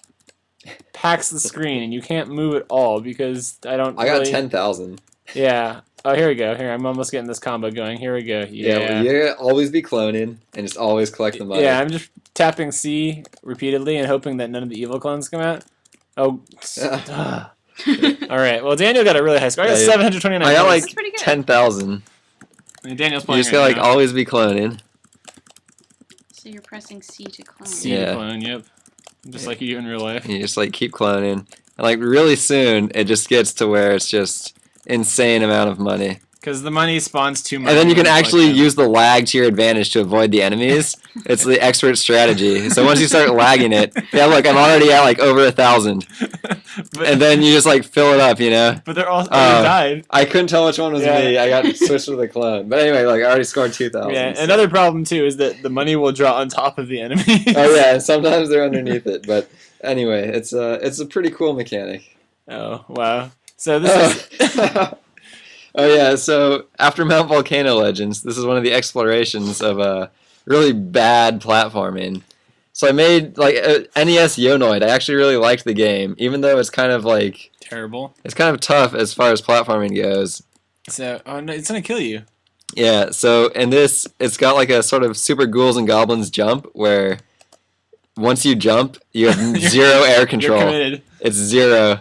packs the screen, and you can't move at all, because I got really... 10,000. Yeah. Oh, here we go. Here, I'm almost getting this combo going. Here we go. Yeah, you always be cloning and just always collect the money. Yeah, I'm just tapping C repeatedly and hoping that none of the evil clones come out. Oh. All right. Well, Daniel got a really high score. I got 729. I got like 10,000. Daniel's playing. You just gotta like always be cloning. So you're pressing C to clone. C to clone. Yep. Just like you do in real life. You just like keep cloning, and like really soon it just gets to where it's just insane amount of money. Because the money spawns too much. And then you can actually use the lag to your advantage to avoid the enemies. It's the expert strategy. So once you start lagging it, yeah, look, I'm already at like over 1,000. And then you just like fill it up, you know? But they're all died. I couldn't tell which one was me. I got switched to the clone. But anyway, like I already scored 2,000. Yeah, so. Another problem too is that the money will draw on top of the enemy. Oh yeah, sometimes they're underneath it. But anyway, it's a pretty cool mechanic. Oh, wow. So this is... Oh yeah, so after Mount Volcano Legends, this is one of the explorations of really bad platforming. So I made like NES Yonoid. I actually really liked the game, even though it's kind of like terrible. It's kind of tough as far as platforming goes. So, oh no, it's gonna kill you. Yeah. So in this, it's got like a sort of Super Ghouls and Goblins jump where once you jump, you have zero air control. You're committed. It's zero.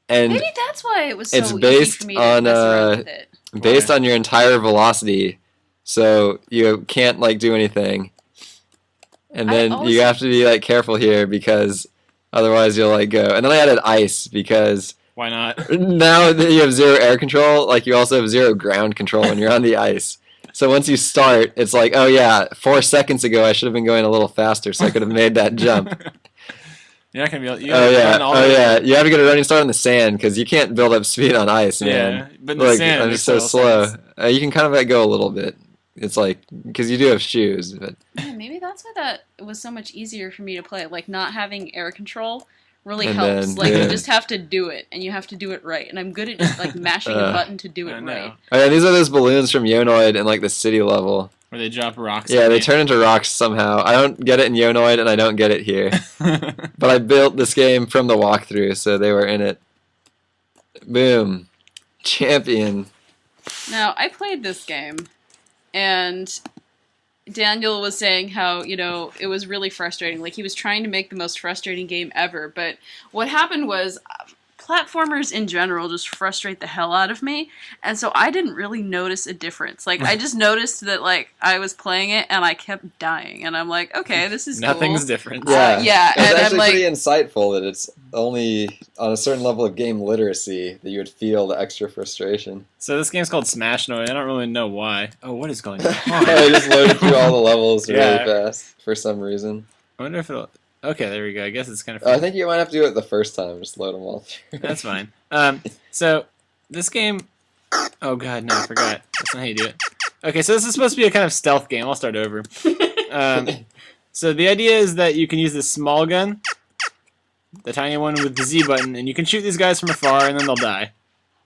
And maybe that's why it was so it's easy based for me to on mess around with it. Based on your entire velocity, so you can't like do anything. And then you have to be like careful here because otherwise you'll like go. And then I added ice because why not? Now that you have zero air control, like you also have zero ground control when you're on the ice. So once you start, it's like, oh yeah, 4 seconds ago I should have been going a little faster so I could have made that jump. You're not gonna be able. Yeah. You have to get a running start on the sand because you can't build up speed on ice, man. Yeah, but in the sand, I'm just so slow. You can kind of like go a little bit. It's like because you do have shoes, but yeah, maybe that's why that was so much easier for me to play. Like not having air control really helps. Like you just have to do it, and you have to do it right. And I'm good at just like mashing a button to do it right. Oh yeah, these are those balloons from Yonoid in like the city level. Where they drop rocks. Yeah, they turn into rocks somehow. I don't get it in Yonoid, and I don't get it here. But I built this game from the walkthrough, so they were in it. Boom. Champion. Now, I played this game, and Daniel was saying how, you know, it was really frustrating. Like, he was trying to make the most frustrating game ever, but what happened was... platformers in general just frustrate the hell out of me, and so I didn't really notice a difference. Like, I just noticed that, like, I was playing it, and I kept dying, and I'm like, okay, this is Nothing's cool. different. Yeah, it's and actually I'm like... pretty insightful that it's only on a certain level of game literacy that you would feel the extra frustration. So this game's called Smash Noid. I don't really know why. Oh, what is going on? I just loaded through all the levels really fast for some reason. I wonder if it'll... Okay, there we go. I guess it's kind of... I think you might have to do it the first time. Just load them all through. That's fine. So, this game... Oh god, no, I forgot. That's not how you do it. Okay, so this is supposed to be a kind of stealth game. I'll start over. So the idea is that you can use this small gun, the tiny one with the Z button, and you can shoot these guys from afar, and then they'll die.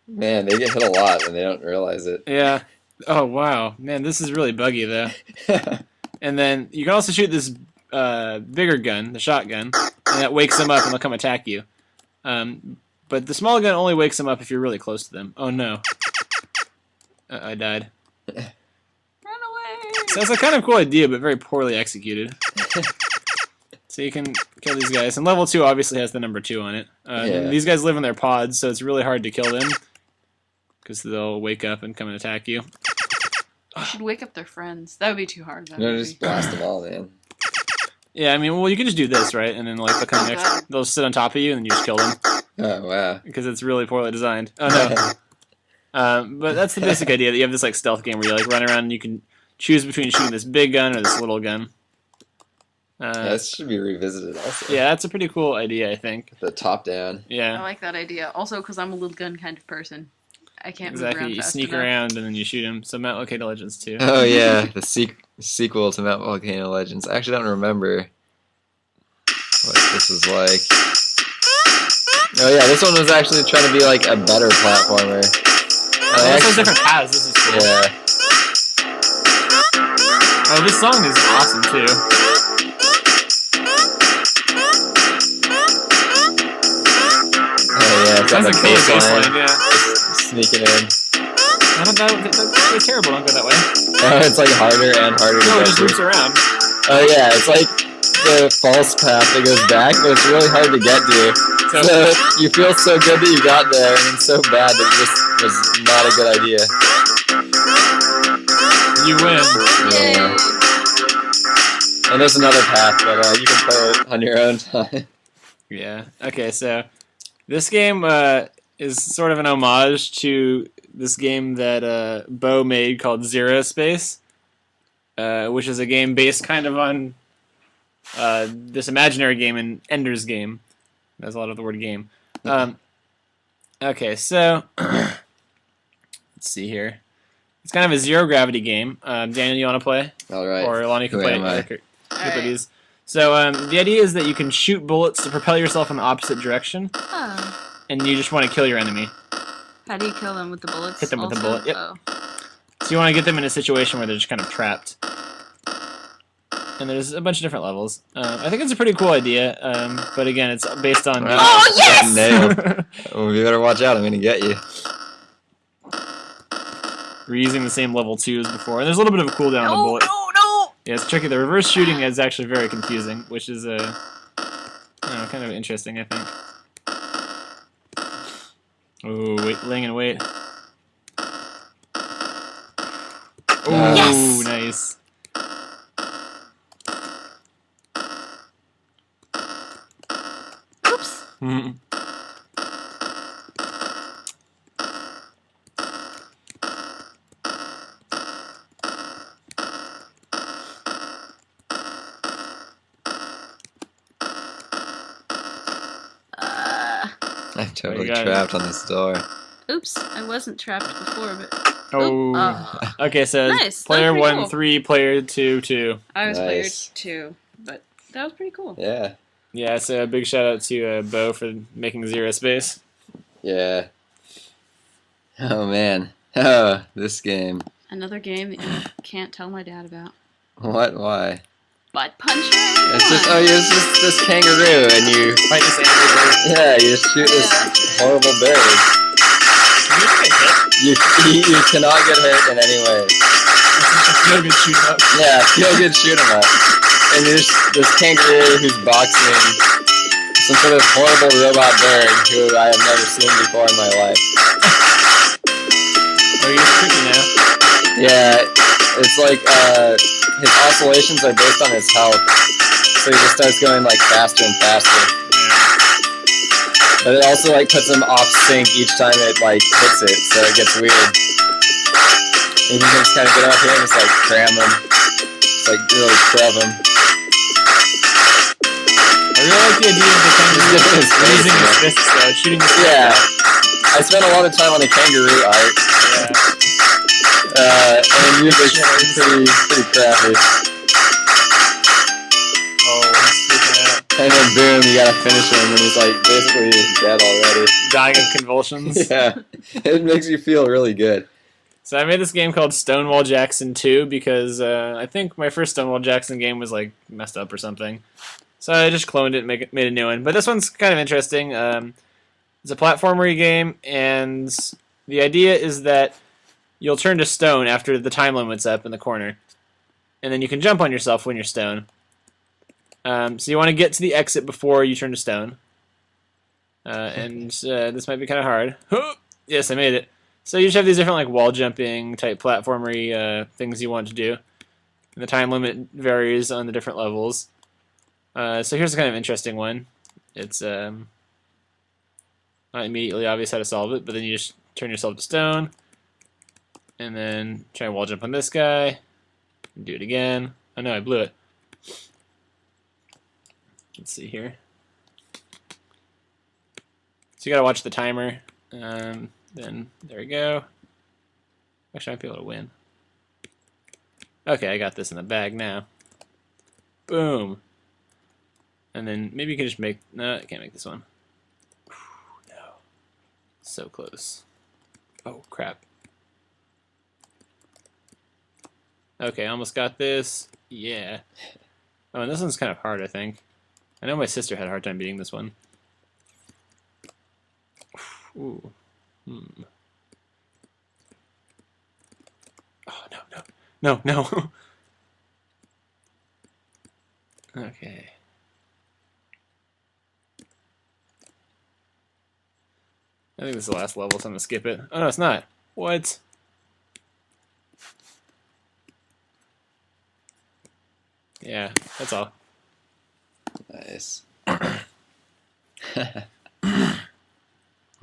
Man, they get hit a lot, and they don't realize it. Yeah. Oh, wow. Man, this is really buggy, though. And then you can also shoot this... bigger gun, the shotgun, and that wakes them up and they'll come attack you. But the small gun only wakes them up if you're really close to them. Oh no. I died. Run away! So it's a kind of cool idea, but very poorly executed. So you can kill these guys. And level 2 obviously has the number 2 on it. These guys live in their pods, so it's really hard to kill them. Because they'll wake up and come and attack you. You should wake up their friends. That would be too hard. No, just blast them all, man. Yeah, I mean, well, you can just do this, right? And then, like, they'll come next. They'll sit on top of you, and then you just kill them. Oh, wow. Because it's really poorly designed. Oh, no. But that's the basic idea, that you have this, like, stealth game where you, like, run around and you can choose between shooting this big gun or this little gun. Yeah, this should be revisited also. Yeah, that's a pretty cool idea, I think. The top down. I Yeah, like that idea. Also, because I'm a little gun kind of person. I can't move exactly. around You fast sneak enough. around and then you shoot him. So Mount Volcano Legends 2. Oh yeah, the sequel to Mount Volcano Legends. I actually don't remember what this was like. Oh yeah, this one was actually trying to be like a better platformer. Oh, this has different paths. This is cool. Yeah. Oh, this song is awesome too. Oh yeah, it's got Sounds the like killer bass bassline. line Yeah. sneaking in. I don't know. That's terrible. Don't go that way. Oh, it's like harder and harder to No, it get just to. loops around. Oh yeah, it's like the false path that goes back, but it's really hard to get to. So, So you feel so good that you got there, and it's so bad that it just was not a good idea. you win. Yeah. And there's another path, but you can play it on your own time. Yeah. Okay, so this game is sort of an homage to this game that Bo made called Zero Space, which is a game based kind of on this imaginary game in Ender's Game. That's a lot of the word game. Okay, so let's see here. It's kind of a zero gravity game. Daniel, you want to play? All right. Or Lonnie, you can Who play am it. I? Look at these. So the idea is that you can shoot bullets to propel yourself in the opposite direction, Oh. and you just want to kill your enemy. How do you kill them with the bullets? Hit them with a also? bullet, yep. Oh. So you want to get them in a situation where they're just kind of trapped. And there's a bunch of different levels. I think it's a pretty cool idea, but again, it's based on... Well, Oh, yes! Nailed. Well, you better watch out. I'm gonna get you. We're using the same level 2 as before. And there's a little bit of a cooldown on the No, bullet. no, no! Yeah, it's tricky. The reverse shooting is actually very confusing, which is kind of interesting, I think. Oh, wait, laying in wait. Oh, Yes! nice. Oops. Mhm. I'm totally got it. trapped on this door. Oops. I wasn't trapped before, but... Oh. Okay, so Nice. player That's pretty 1, cool. 3, player 2, 2. I was player Nice. 2, but that was pretty cool. Yeah. Yeah, so a big shout out to Bo for making Zero Space. Yeah. Oh man. Oh, this game. Another game that you can't tell my dad about. What? Why? Butt puncher? It's just it's just this kangaroo, and you Fight this angry bird. yeah, you just shoot this horrible bird. Can you get hit? You cannot get hit in any way. Feel good shooting up. Yeah, feel good shoot 'em up. And there's this kangaroo who's boxing some sort of horrible robot bird who I have never seen before in my life. Oh, you're tricky now. Yeah, it's like his oscillations are based on his health, so he just starts going like faster and faster. But it also like puts him off sync each time it like hits it, so it gets weird. And you can just kind of get up here and just like cram him, just like really shove him. I really like the idea of the kangaroo Just his face, using his yeah. fists, shooting his fists Yeah, out. I spent a lot of time on the kangaroo art, Yeah. and music's pretty crappy. Oh, he's freaking out. And then boom, you gotta finish him, and he's like basically dead already. Dying of convulsions. Yeah, it makes you feel really good. So I made this game called Stonewall Jackson 2 because I think my first Stonewall Jackson game was like messed up or something. So I just cloned it and made a new one. But this one's kind of interesting. It's a platformer game, and the idea is that you'll turn to stone after the time limit's up in the corner. And then you can jump on yourself when you're stone. So you want to get to the exit before you turn to stone. And this might be kind of hard. Yes, I made it. So you just have these different like wall jumping type platformery things you want to do. And the time limit varies on the different levels. So here's a kind of interesting one. It's not immediately obvious how to solve it, but then you just turn yourself to stone. And then try and wall jump on this guy. Do it again. Oh no, I blew it. Let's see here. So you gotta watch the timer. Then there we go. Actually, I might be able to win. Okay, I got this in the bag now. Boom. And then maybe you can just make... No, I can't make this one. No. So close. Oh, crap. Okay, almost got this. Yeah. Oh, and this one's kind of hard, I think. I know my sister had a hard time beating this one. Ooh. Hmm. Oh, no, no. No, no. Okay. I think this is the last level, so I'm gonna skip it. Oh, no, it's not. What? Yeah, that's all. Nice.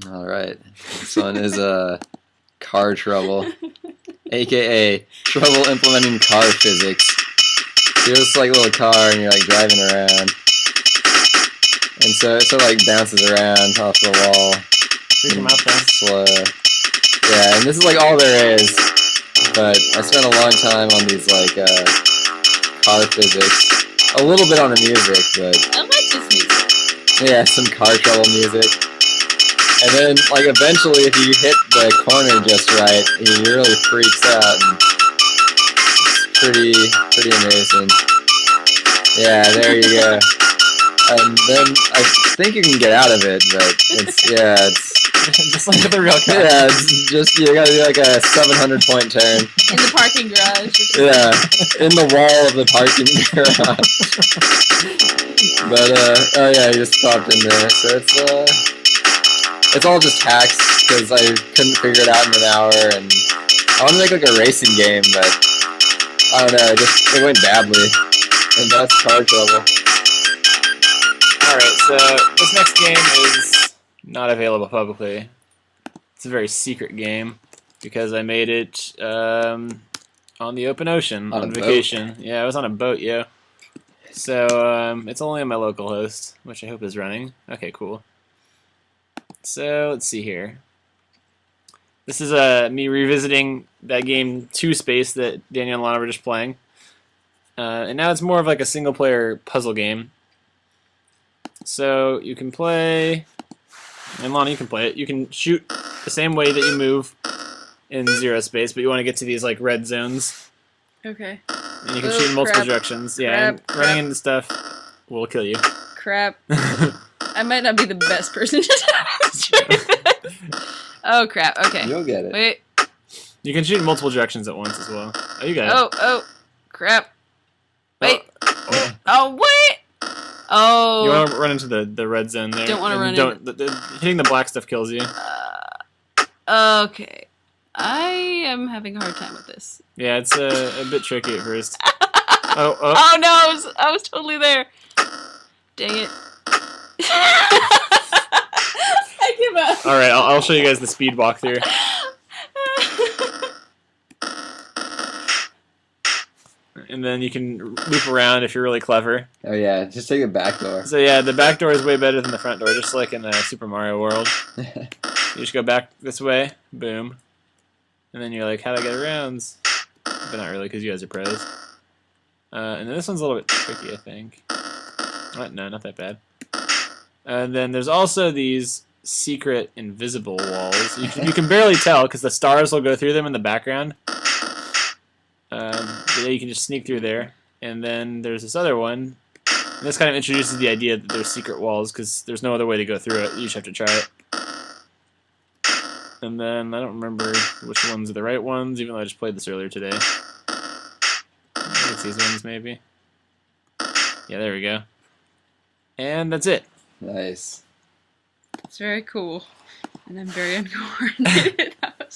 All right. This one is car trouble, aka trouble implementing car physics. You're just like a little car and you're like driving around, and so it sort of like bounces around off the wall. Slow. Yeah, and this is like all there is. But I spent a long time on these like car physics. A little bit on the music, but I like this music. yeah, some car trouble music. And then, like, eventually, if you hit the corner just right, he really freaks out. And it's pretty amazing. Yeah, there you go. And then I think you can get out of it, but it's just like the real car. yeah, it's just you gotta do like a 700-point turn. In the parking garage. Yeah, in the wall of the parking garage. But oh yeah, he just popped in there. So it's all just hacks because I couldn't figure it out in an hour, and I want to make like a racing game, but I don't know, it went badly, and that's car trouble. Alright, so this next game is not available publicly. It's a very secret game because I made it on the open ocean on vacation. Boat? Yeah, I was on a boat, yeah. So it's only on my local host, which I hope is running. Okay, cool. So let's see here. This is me revisiting that game 2 Space that Daniel and Lana were just playing. And now it's more of like a single player puzzle game. So you can play, and Lana, you can play it. You can shoot the same way that you move in Zero Space, but you want to get to these like red zones. Okay. And you can shoot in multiple directions. Yeah, and running into stuff will kill you. Crap. I might not be the best person to demonstrate. Oh crap. Okay. You'll get it. Wait. You can shoot in multiple directions at once as well. Oh, you got it. Oh, crap. Wait. Oh. Oh, wait. Oh. You want to run into the red zone there. Don't want to run into... Hitting the black stuff kills you. Okay. I am having a hard time with this. Yeah, it's a bit tricky at first. Oh no, I was totally there. Dang it. I give up. Alright, I'll show you guys the speed walkthrough. And then you can loop around if you're really clever. Oh yeah, just take the back door. So yeah, the back door is way better than the front door, just like in Super Mario World. You just go back this way, boom. And then you're like, how'd I get around? But not really, because you guys are pros. And then this one's a little bit tricky, I think. What? No, not that bad. And then there's also these secret invisible walls. You can barely tell, because the stars will go through them in the background. But you can just sneak through there. And then there's this other one. And this kind of introduces the idea that there's secret walls, because there's no other way to go through it. You just have to try it. And then, I don't remember which ones are the right ones, even though I just played this earlier today. I think it's these ones, maybe. Yeah, there we go. And that's it. Nice. It's very cool. And I'm very uncoordinated. that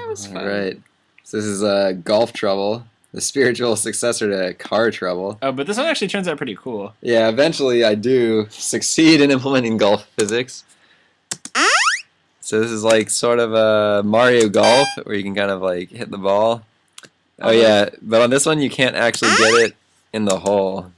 was fun. Alright. So this is Golf Trouble, the spiritual successor to Car Trouble. Oh, but this one actually turns out pretty cool. Yeah, eventually I do succeed in implementing golf physics. So this is like sort of a Mario Golf, where you can kind of like hit the ball. Oh yeah, but on this one you can't actually get it in the hole.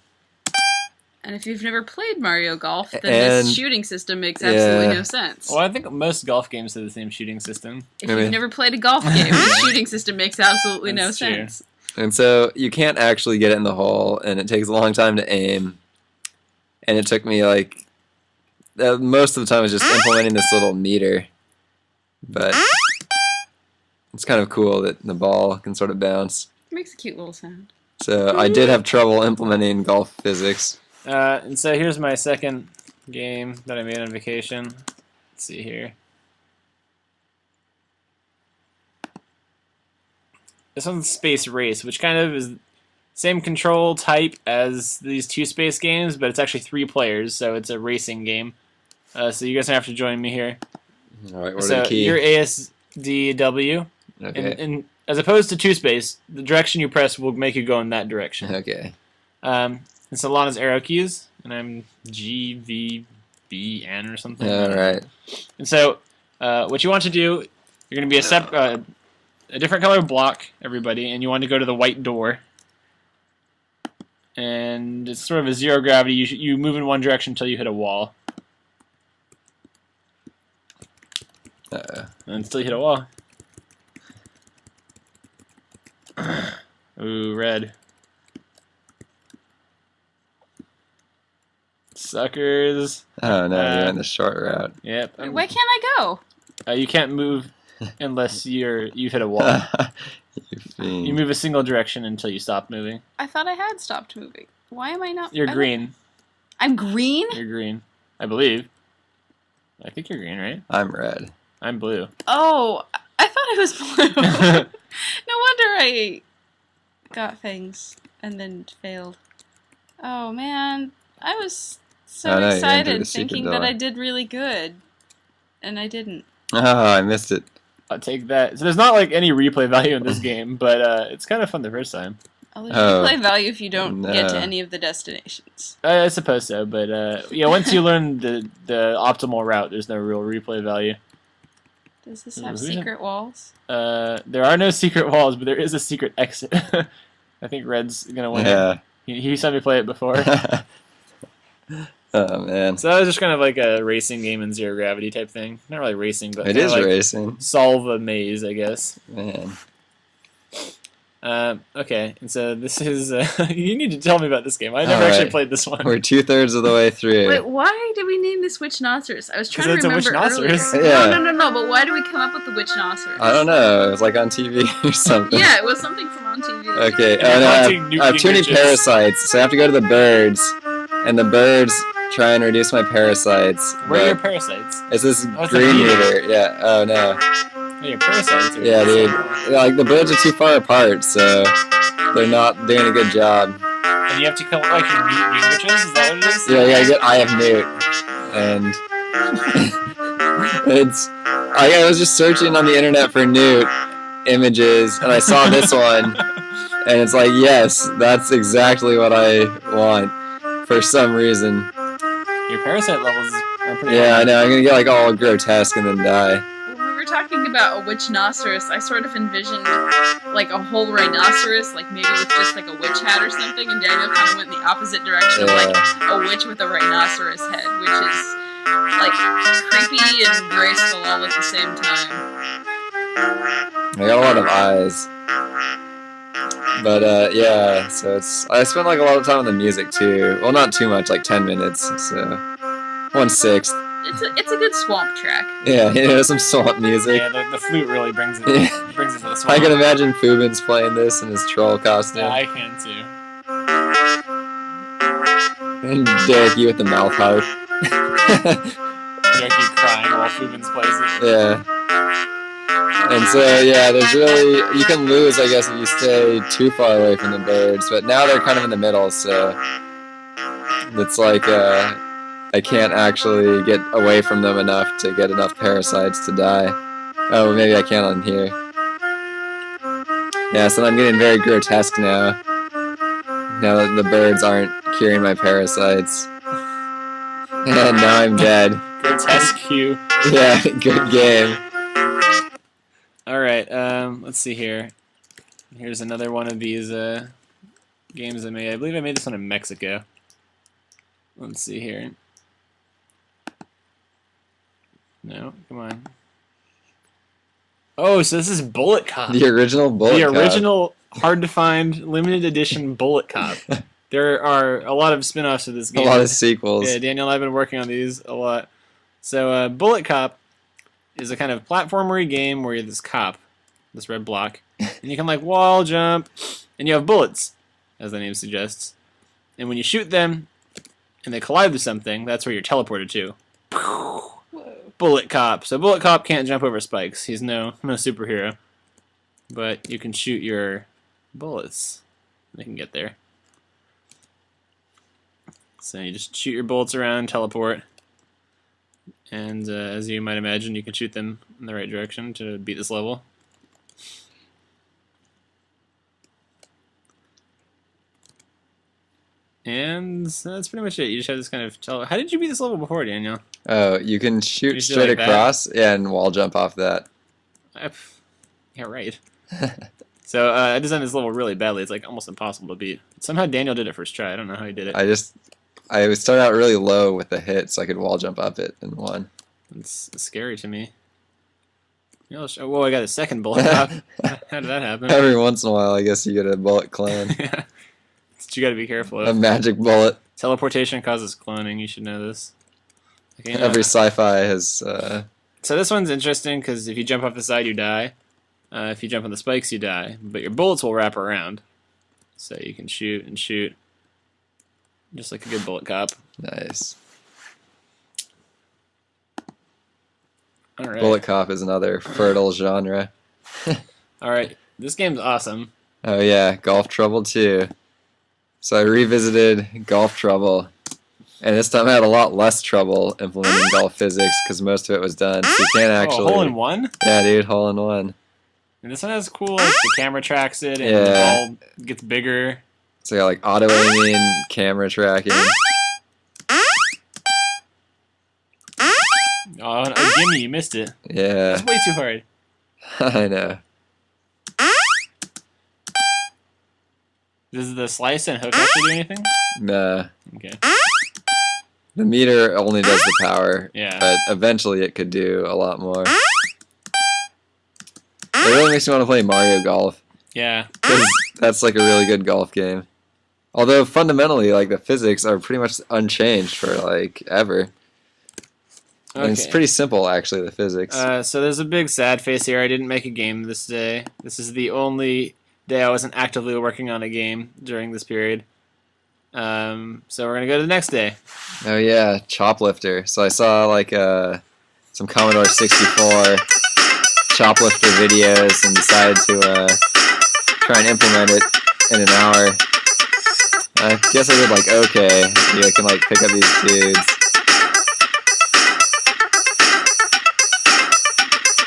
And if you've never played Mario Golf, then And- this shooting system makes absolutely yeah. no sense. Well, I think most golf games have the same shooting system. If I mean- you've never played a golf game, the shooting system makes absolutely no That's true. sense. And so you can't actually get it in the hole, and it takes a long time to aim. And it took me like most of the time I was just implementing this little meter, but it's kind of cool that the ball can sort of bounce. It makes a cute little sound. So I did have trouble implementing golf physics. And so here's my second game that I made on vacation. Let's see here. This one's Space Race, which kind of is same control type as these 2-space games, but it's actually 3 players, so it's a racing game. So you guys have to join me here. All right, what So are the key? you're ASDW, Okay. and as opposed to 2-space, the direction you press will make you go in that direction. Okay. And so Lana's arrow keys, and I'm GVBN or something. All right. And so, what you want to do, you're going to be a different color block, everybody, and you want to go to the white door. And it's sort of a zero gravity. You move in one direction until you hit a wall, and until you hit a wall. Ooh, red. Suckers. Oh no, you're on the short route. Yep. Wait, why can't I go? You can't move unless you've hit a wall. You fiend. You move a single direction until you stop moving. I thought I had stopped moving. Why am I not? You're I don't- green. I'm green? You're green. I believe. I think you're green, right? I'm red. I'm blue. Oh, I thought I was blue. No wonder I got things and then failed. Oh man, I was so Oh, no, you entered excited the secret thinking that door. I did really good, and I didn't. Oh, I missed it. I'll take that. So there's not like any replay value in this game, but it's kind of fun the first time. I'll lose Oh, replay value if you don't get to no. any of the destinations. I suppose so, but yeah, once you learn the optimal route, there's no real replay value. Does this have Who's it? secret walls? There are no secret walls, but there is a secret exit. I think Red's gonna win. Yeah. He saw me play it before. Oh man. So that was just kind of like a racing game in zero gravity type thing. Not really racing, but It kinda is like racing. solve a maze, I guess. Man. Okay, and so this is. You need to tell me about this game. I never All actually right. played this one. We're 2/3 of the way through. Wait, why did we name this Witchnoceros? I was trying to it's a remember Witchnoceros. earlier. Yeah. No, but why did we come up with the Witchnoceros? I don't know. It was like on TV or something. Yeah, it was something from on TV. Okay. Yeah, And hunting I have too many nuclear parasites, so I have to go to the birds, and the birds try and reduce my parasites. Where are your but parasites? it's this Oh, it's a green meter. meter. Yeah. Oh no. Oh, your parasites are Yeah, dude. Yeah, like the birds are too far apart, so they're not doing a good job. And you have to kill like your newt witches? Is that what it is? Yeah, I get Eye of Newt, and I was just searching on the internet for newt images, and I saw this one, and it's like, yes, that's exactly what I want for some reason. Your parasite levels are pretty Yeah, I high. know. I'm gonna get like all grotesque and then die. When we were talking about a Witchnoceros, I sort of envisioned like a whole rhinoceros, like maybe with just like a witch hat or something, and Daniel kind of went in the opposite direction of like a witch with a rhinoceros head, which is like creepy and graceful all at the same time. I got a lot of eyes. But yeah, so I spent like a lot of time on the music too. Well, not too much, like 10 minutes. So 1/6. It's a good swamp track. Yeah, some swamp music. Yeah, the flute really brings it Yeah. brings it to the I swamp. can imagine Fubin's playing this in his troll costume. Yeah, I can too. And Derek, you with the mouth harp. Jokey crying while Fubins plays it. Yeah. And so, yeah, there's really, you can lose, I guess, if you stay too far away from the birds, but now they're kind of in the middle, so it's like, I can't actually get away from them enough to get enough parasites to die. Oh, maybe I can on here. Yeah, so I'm getting very grotesque now. Now that the birds aren't curing my parasites. And now I'm dead. Grotesque cue. Yeah, good game. Alright, let's see here. Here's another one of these games I made. I believe I made this one in Mexico. Let's see here. No, come on. Oh, so this is Bullet Cop. The original Bullet Cop. The original, hard to find, limited edition Bullet Cop. There are a lot of spin-offs of this game. A lot of sequels. Yeah, Daniel and I have been working on these a lot. So, Bullet Cop is a kind of platformery game where you're this cop, this red block, and you can like wall jump, and you have bullets, as the name suggests. And when you shoot them, and they collide with something, that's where you're teleported to. Whoa. Bullet Cop. So Bullet Cop can't jump over spikes. He's no superhero. But you can shoot your bullets. They can get there. So you just shoot your bullets around, teleport. And as you might imagine, you can shoot them in the right direction to beat this level. And that's pretty much it. You just have this kind of How did you beat this level before, Daniel? Oh, you can shoot You straight like that? across and wall jump off that. Yeah, right. So I designed this level really badly. It's like almost impossible to beat. Somehow Daniel did it first try. I don't know how he did it. I would start out really low with the hit so I could wall jump up it and one. It's scary to me. You know, whoa, I got a second bullet cop. How did that happen? Every once in a while, I guess you get a bullet clone. Yeah. But you got to be careful A of. magic bullet. Teleportation causes cloning. You should know this. Okay, Every sci-fi has... So this one's interesting because if you jump off the side, you die. If you jump on the spikes, you die. But your bullets will wrap around. So you can shoot and shoot. Just like a good bullet cop. Nice. Alright. Bullet Cop is another fertile genre. Alright. This game's awesome. Oh yeah, Golf Trouble 2. So I revisited Golf Trouble. And this time I had a lot less trouble implementing golf physics because most of it was done. So you can't actually... Oh, hole in one? Yeah, dude, hole in one. And this one has cool, like, the camera tracks it and Yeah. the ball gets bigger. So you got like auto aiming, camera tracking. Oh, gimme, you missed it. Yeah, That's way too hard. I know. Does the slice and hook have to do anything? Nah. Okay. The meter only does the power, Yeah. but eventually it could do a lot more. It really makes me want to play Mario Golf, Yeah. because that's like a really good golf game. Although fundamentally, like the physics are pretty much unchanged for like ever. Okay. And it's pretty simple actually, the physics. So there's a big sad face here. I didn't make a game this day. This is the only day I wasn't actively working on a game during this period. So we're gonna go to the next day. Oh yeah, Choplifter. So I saw like some Commodore 64 Choplifter videos and decided to try and implement it in an hour. I guess I did like okay. You can like pick up these dudes.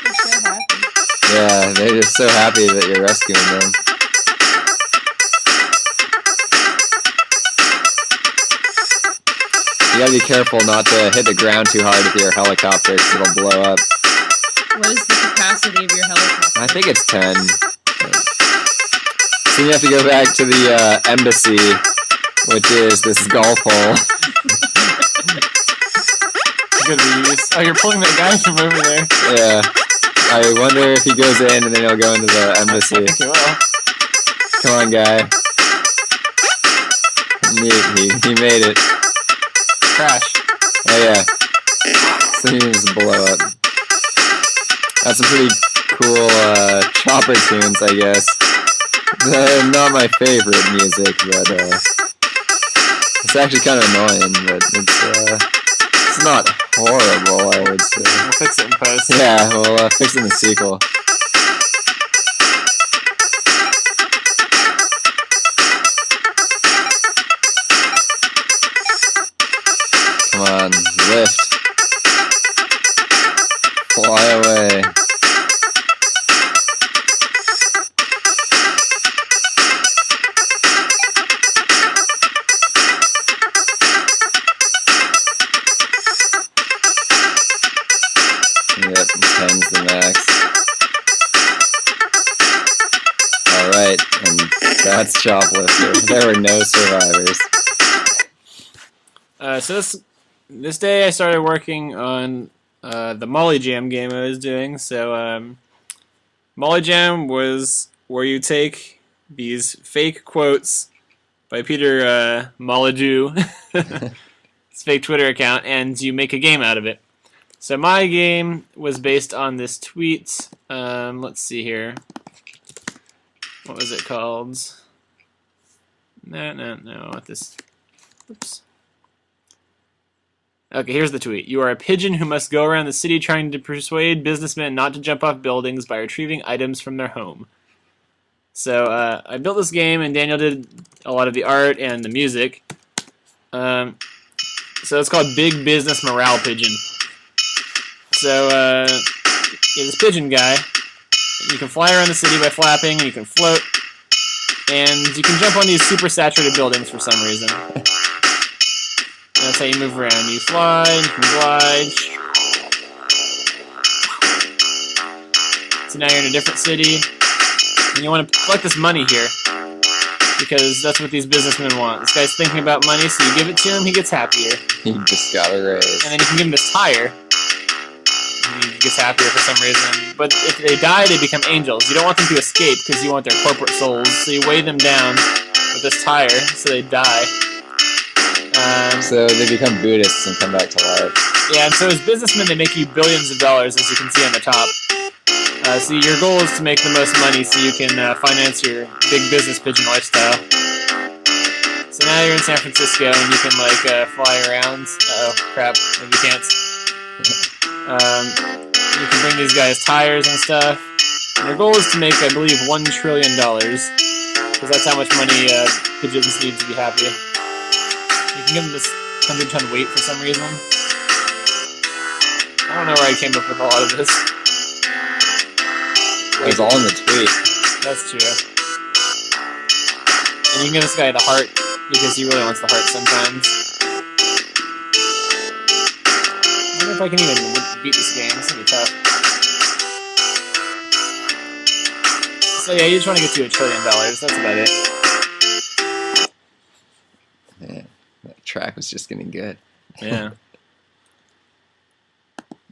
They're so happy. Yeah, they're just so happy that you're rescuing them. You gotta be careful not to hit the ground too hard with your helicopter because it'll blow up. What is the capacity of your helicopter? I think it's 10. So you have to go back to the embassy, which is this golf hole. Good reuse. Oh, you're pulling that guy from over there. Yeah. I wonder if he goes in and then he'll go into the embassy. Okay, well. Come on, guy. He made it. Crash. Oh, yeah. So he just blow up. That's some pretty cool chopper tunes, I guess. Not my favorite music, but it's actually kind of annoying, but it's not horrible, I would say. We'll fix it in post. Yeah, we'll fix it in the sequel. Come on, lift. Fly away. Yep, 10's the max. Alright, and that's Choplifter. There were no survivors. So this day I started working on the Molly Jam game I was doing. So Molly Jam was where you take these fake quotes by Peter Molyneux, his fake Twitter account, and you make a game out of it. So my game was based on this tweet. Let's see here. What was it called? No. What this? Oops. Okay, here's the tweet. You are a pigeon who must go around the city trying to persuade businessmen not to jump off buildings by retrieving items from their home. So I built this game, and Daniel did a lot of the art and the music. So it's called Big Business Morale Pigeon. So you're this pigeon guy. You can fly around the city by flapping, and you can float, and you can jump on these super saturated buildings for some reason. That's how you move around. You fly, you can glide. So now you're in a different city, and you want to collect this money here, because that's what these businessmen want. This guy's thinking about money, so you give it to him, he gets happier. He just got a raise. And then you can give him this tire, and he gets happier for some reason. But if they die, they become angels. You don't want them to escape, because you want their corporate souls, so you weigh them down with this tire, so they die. So they become Buddhists and come back to life. Yeah, and so as businessmen, they make you billions of dollars, as you can see on the top. So your goal is to make the most money so you can finance your big business pigeon lifestyle. So now you're in San Francisco, and you can fly around. Uh-oh, crap, maybe you can't. You can bring these guys tires and stuff. And their goal is to make, I believe, $1 trillion, because that's how much money pigeons need to be happy. You can give them this 100-ton weight for some reason. I don't know where I came up with a lot of this. It was all in the tweet. That's true. And you can give this guy the heart, because he really wants the heart sometimes. I wonder if I can even beat this game. It's gonna be tough. So yeah, you just want to get to $1 trillion. That's about it. Yeah, that track was just getting good. Yeah.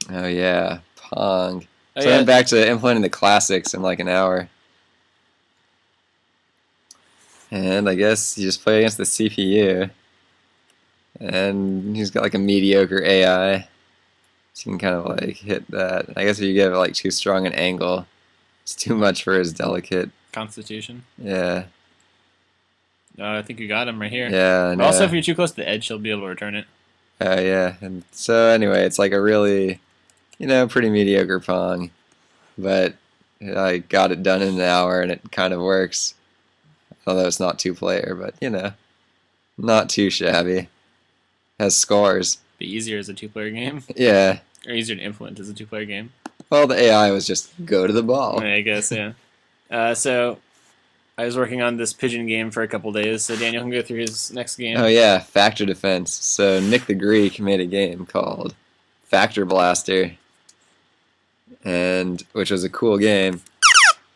Oh yeah, Pong. Oh, So yeah. I'm back to implementing the classics in like an hour. And I guess you just play against the CPU. And he's got like a mediocre AI. So you can kind of like hit that. I guess if you give it like too strong an angle, it's too much for his delicate. Constitution. Yeah. I think you got him right here. Yeah. But also, if you're too close to the edge, she'll be able to return it. Oh yeah. And so anyway, it's like a really, pretty mediocre Pong. But I got it done in an hour and it kind of works. Although it's not two-player, but not too shabby. Has scores. Be easier as a two-player game. Yeah. Or easier to implement as a two-player game. Well, the AI was just go to the ball. I guess, yeah. So, I was working on this pigeon game for a couple days, so Daniel can go through his next game. Oh yeah, Factor Defense. So Nick the Greek made a game called Factor Blaster, and which was a cool game.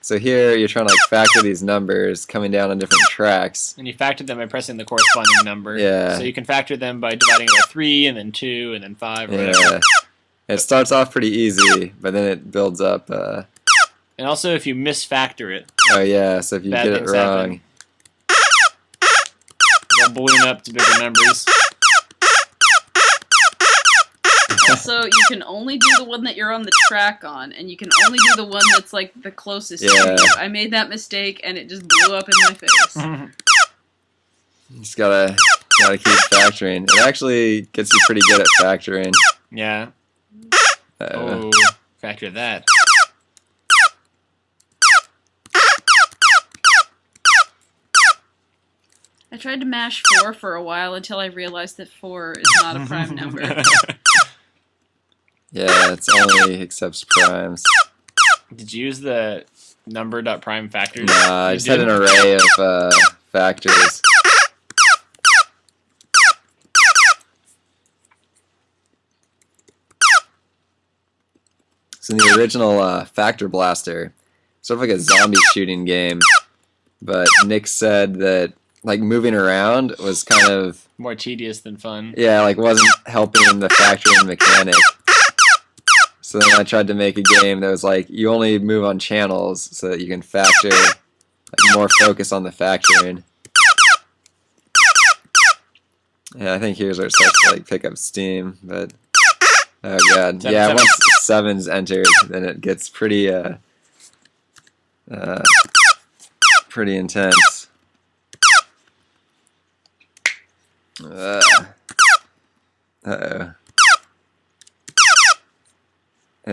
So here you're trying to like factor these numbers coming down on different tracks. And you factor them by pressing the corresponding number. Yeah. So you can factor them by dividing it by 3, and then 2, and then 5, or whatever. Yeah. It starts off pretty easy, but then it builds up. And also, if you misfactor it, Oh yeah, so if you Bad get it things wrong. they'll balloon up to bigger numbers. Also, you can only do the one that you're on the track on, and you can only do the one that's like the closest to Yeah. you. I made that mistake, and it just blew up in my face. You just gotta keep factoring. It actually gets you pretty good at factoring. Yeah. Oh, factor that. I tried to mash 4 for a while until I realized that 4 is not a prime number. Yeah, it's only accepts primes. Did you use the number.prime factors? Nah, I You just had an did? array of factors. So in the original Factor Blaster, sort of like a zombie shooting game, but Nick said that like moving around was kind of More tedious than fun. yeah, like wasn't helping the factoring mechanic. So then I tried to make a game that was like you only move on channels so that you can factor, like more focus on the factoring. Yeah, I think here's where it starts to like pick up steam, but oh god, yeah. Once 7's entered, then it gets pretty pretty intense. Uh-oh. And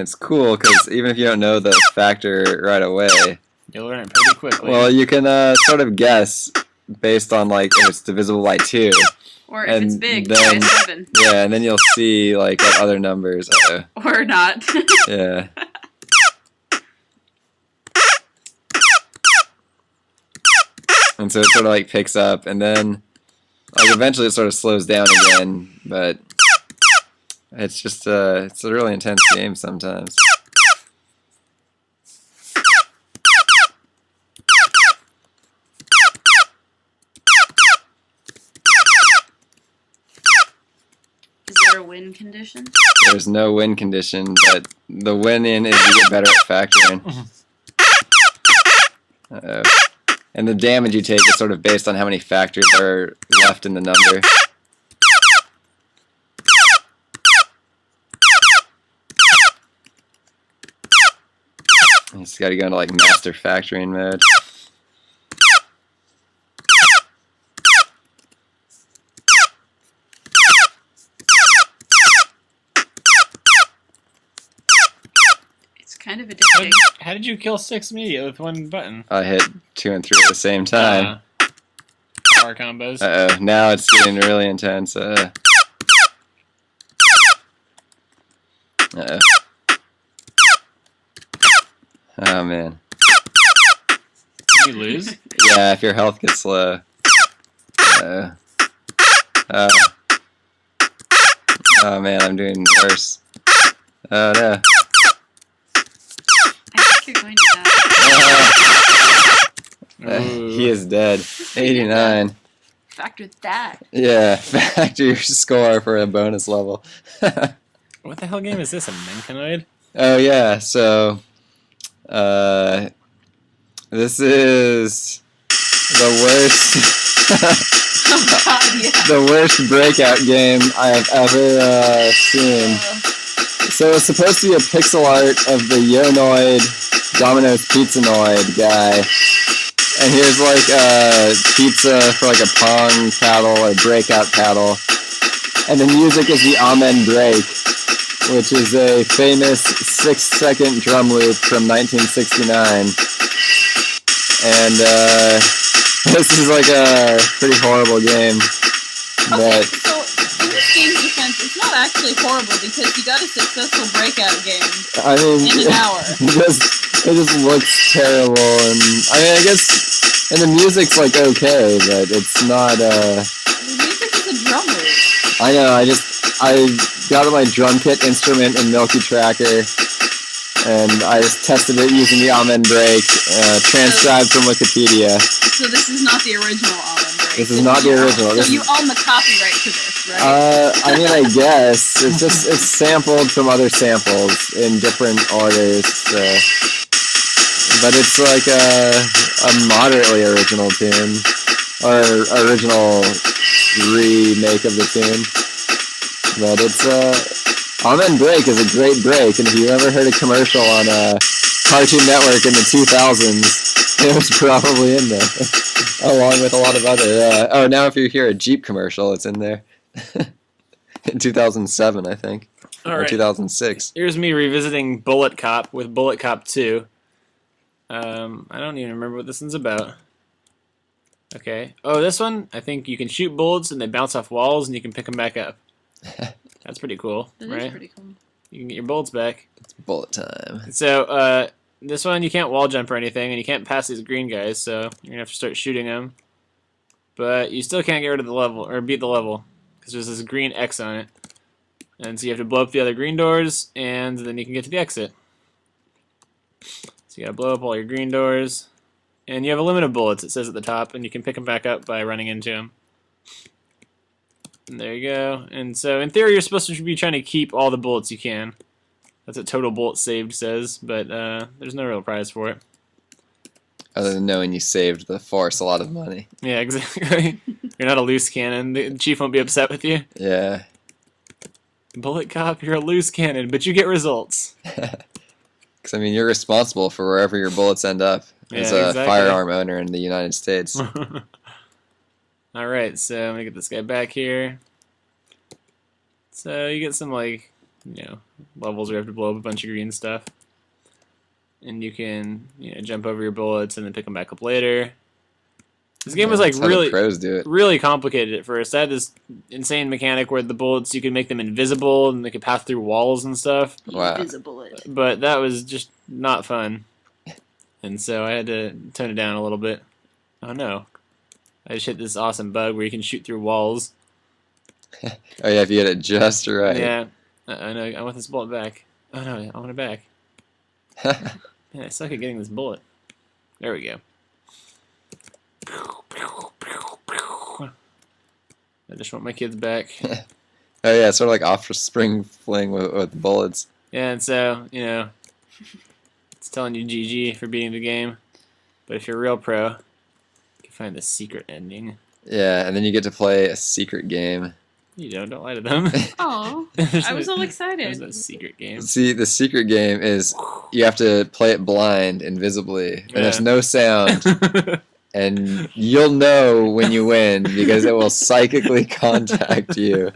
it's cool because even if you don't know the factor right away, You'll learn it pretty quickly. well, you can sort of guess based on like if it's divisible by 2. Or if it's big, then, by 7. yeah, and then you'll see like what other numbers. Or not. Yeah. And so it sort of like picks up, and then like eventually it sort of slows down again. But it's just it's a really intense game sometimes. Is there a win condition? There's no win condition, but the win-in is you get better at factoring. Uh-oh. And the damage you take is sort of based on how many factors are left in the number. You just gotta go into like master factoring mode. Kind of addicting. How did you kill 6 immediately with one button? I hit 2 and 3 at the same time. Power combos. Uh-oh, now it's getting really intense. Uh-oh. Oh, man. You lose? Yeah, if your health gets low. Uh-oh. Oh, man, I'm doing worse. Oh, no. I think you're going to die. He is dead. 89. Factor that. Yeah, factor your score for a bonus level. What the hell game is this? A Menkanoid? Oh yeah, so this is the worst Oh god, yeah. the worst breakout game I have ever seen. So it's supposed to be a pixel art of the Yonoid Domino's Pizzanoid guy. And here's like a pizza for like a pong paddle or breakout paddle. And the music is the Amen Break, which is a famous 6-second drum loop from 1969. And this is like a pretty horrible game. Okay, But so in this game's defense, it's not actually horrible because you got a successful breakout game I mean, in an hour. it just looks terrible, and I mean, I guess, and the music's like okay, but it's not. The music is a drum loop. I know. I got my drum kit instrument in Milky Tracker, and I just tested it using the Amen Break, transcribed from Wikipedia. So this is not the original Amen Break. This is not the original. So This you is, own the copyright to this, right? I mean, I guess it's sampled from other samples in different orders. But it's like a moderately original tune, or original remake of the tune. But it's Amen Break is a great break, and if you ever heard a commercial on Cartoon Network in the 2000s, it was probably in there, along with a lot of other. Oh, now if you hear a Jeep commercial, it's in there. In 2007, I think, or 2006. Here's me revisiting Bullet Cop with Bullet Cop 2. I don't even remember what this one's about. Okay. Oh, this one, I think you can shoot bullets and they bounce off walls and you can pick them back up. That's pretty cool, That right? is pretty cool. You can get your bullets back. It's bullet time. So, this one you can't wall jump or anything, and you can't pass these green guys, so you're gonna have to start shooting them. But you still can't get rid of the level, or beat the level, because there's this green X on it. And so you have to blow up the other green doors, and then you can get to the exit. So you gotta blow up all your green doors, And you have a limit of bullets, it says at the top, and you can pick them back up by running into them. And there you go. And so, in theory, you're supposed to be trying to keep all the bullets you can. That's what total bullets saved says, but there's no real prize for it. Other than knowing you saved the Force a lot of money. Yeah, exactly. You're not a loose cannon. The chief won't be upset with you. Yeah. Bullet cop, you're a loose cannon, but you get results. Because, I mean, you're responsible for wherever your bullets end up as a exactly. firearm owner in the United States. Alright, so I'm gonna get this guy back here. So you get some, like, you know, levels where you have to blow up a bunch of green stuff. And you can, you know, jump over your bullets and then pick them back up later. This game was like That's how the pros do it. really complicated at first. I had this insane mechanic where the bullets, you could make them invisible and they could pass through walls and stuff. Wow. Invisible it. But that was just not fun. And so I had to tone it down a little bit. Oh no. I just hit this awesome bug where you can shoot through walls. Oh yeah, if you get it just right. Yeah. I know. I want this bullet back. Oh no, I want it back. Man, I suck at getting this bullet. There we go. I just want my kids back. Oh yeah, it's sort of like offspring fling with bullets. Yeah, and so, you know, it's telling you GG for beating the game. But if you're a real pro, you can find the secret ending. Yeah, and then you get to play a secret game. You don't lie to them. Oh, There's I was all There's excited. no secret game. See, the secret game is you have to play it blind, invisibly, and there's Yeah. no sound. And you'll know when you win because it will psychically contact you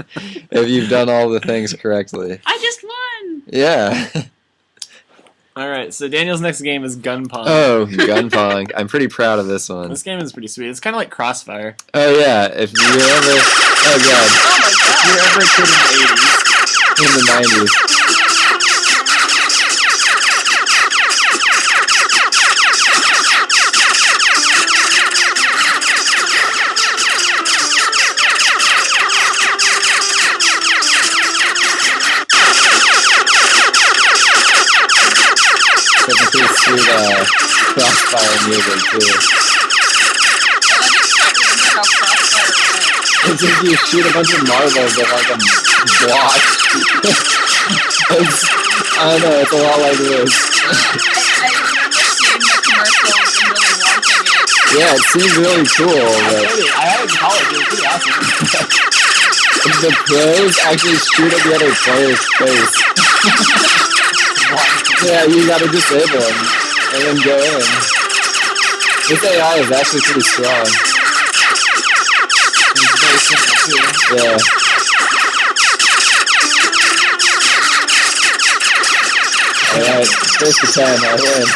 if you've done all the things correctly. I just won! Yeah. Alright, so Daniel's next game is Gun Pong. Oh, gun pong. I'm pretty proud of this one. This game is pretty sweet. It's kind of like Crossfire. Oh, yeah. If you ever... Oh, God. Oh my If god! you're ever a kid in the 80s, In the 90s. That's a pretty sweet crossfire music, too. I didn't quite remember how Crossfire went. It's if you shoot a bunch of marbles at like a block. I don't know, it's a lot like this. I remember seeing the commercials and really wanting it. Yeah, it seems really cool, but I had it in college. It was pretty awesome. the pros actually shoot at the other player's face. Yeah, you gotta disable him and then go in. This AI is actually pretty strong. It's very simple, too. Yeah. Alright, first to 10, I win.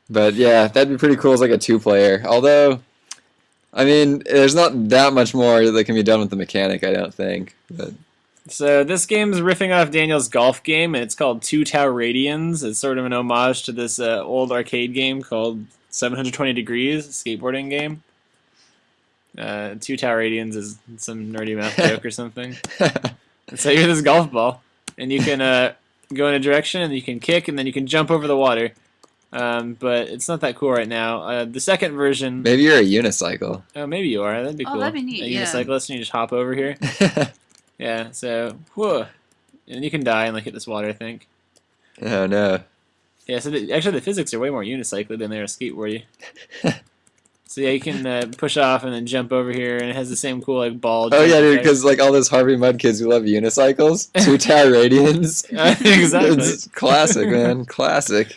But yeah, that'd be pretty cool as like a 2-player. Although, I mean, there's not that much more that can be done with the mechanic, I don't think. But So this game's riffing off Daniel's golf game, and it's called Two Tau Radians. It's sort of an homage to this old arcade game called 720 Degrees, a skateboarding game. Two Tau Radians is some nerdy math joke or something. And so you're this golf ball, and you can go in a direction, and you can kick, and then you can jump over the water. But it's not that cool right now. The second version... maybe you're a unicycle. Oh, maybe you are. That'd be Oh, cool. that'd be neat, A yeah. unicyclist, and you just hop over here. Yeah, so, whoa. And you can die and like hit this water, I think. Oh no. Yeah, so actually the physics are way more unicycly than they are skateboardy. So yeah, you can push off and then jump over here, and it has the same cool like ball. Oh jump yeah, dude, effect. because like all those Harvey Mudd kids who love unicycles, 2 Tau Radians. Exactly. It's classic, man. Classic.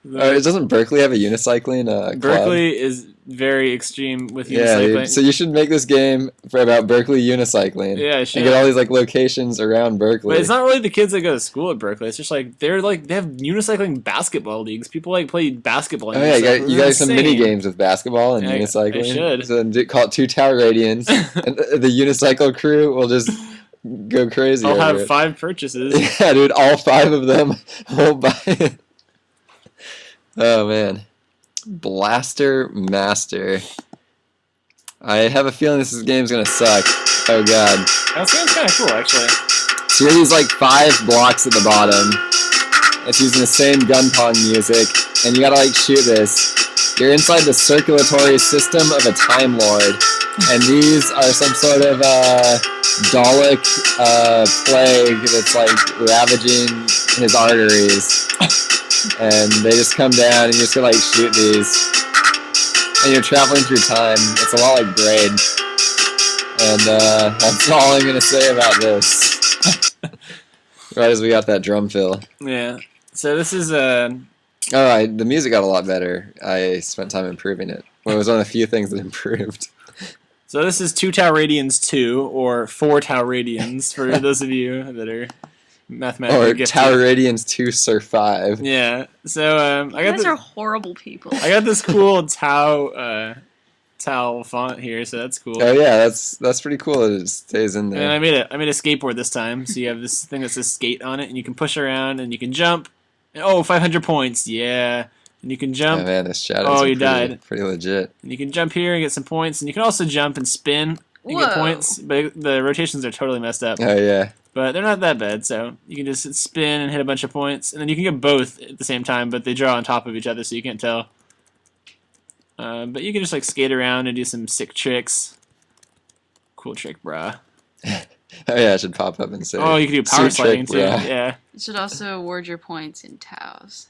Doesn't Berkeley have a unicycling club? Berkeley is very extreme with Yeah, unicycling. dude. So you should make this game for about Berkeley unicycling. Yeah, I And should. get all these like locations around Berkeley. But it's not really the kids that go to school at Berkeley. It's just like they have unicycling basketball leagues. People like play basketball. Oh yeah, you got It's some insane. mini games with basketball and Yeah, I unicycling. should. So then call it 2 Tau Radians, and the unicycle crew will just go crazy. I'll over have it. 5 purchases. Yeah, dude, all 5 of them will buy it. Oh man, Blaster Master. I have a feeling this game's gonna suck. Oh god. That game's kind of cool, actually. So here are these like 5 blocks at the bottom. It's using the same gun pong music, and you gotta like shoot this. You're inside the circulatory system of a Time Lord, and these are some sort of Dalek plague that's like ravaging his arteries. And they just come down, and you just gotta like shoot these. And you're traveling through time. It's a lot like Braid. And that's all I'm gonna say about this. Right as we got that drum fill. Yeah. So this is Alright, the music got a lot better. I spent time improving it. Well, it was one of the few things that improved. So this is 2 Tau Radians 2, or 4 Tau Radians, for those of you that are mathematically Or gifted. Tower Radians 2 Sur 5. Yeah. So I You got guys are horrible people. I got this cool Tau font here, so that's cool. Oh yeah, that's pretty cool that it stays in there. And I made a skateboard this time, so you have this thing that says skate on it, and you can push around, and you can jump. Oh, 500 points, yeah. And you can jump. Oh man, this shadows Oh, are you pretty, died. pretty legit. And you can jump here and get some points, and you can also jump and spin and get Whoa. points, but the rotations are totally messed up. Oh yeah. But they're not that bad, so you can just spin and hit a bunch of points, and then you can get both at the same time, but they draw on top of each other, so you can't tell. But you can just like skate around and do some sick tricks. Cool trick, brah. Oh yeah, I should pop up and say. Oh, you can do power "Suit sliding trick, too. bruh." Yeah. You should also award your points in Taos.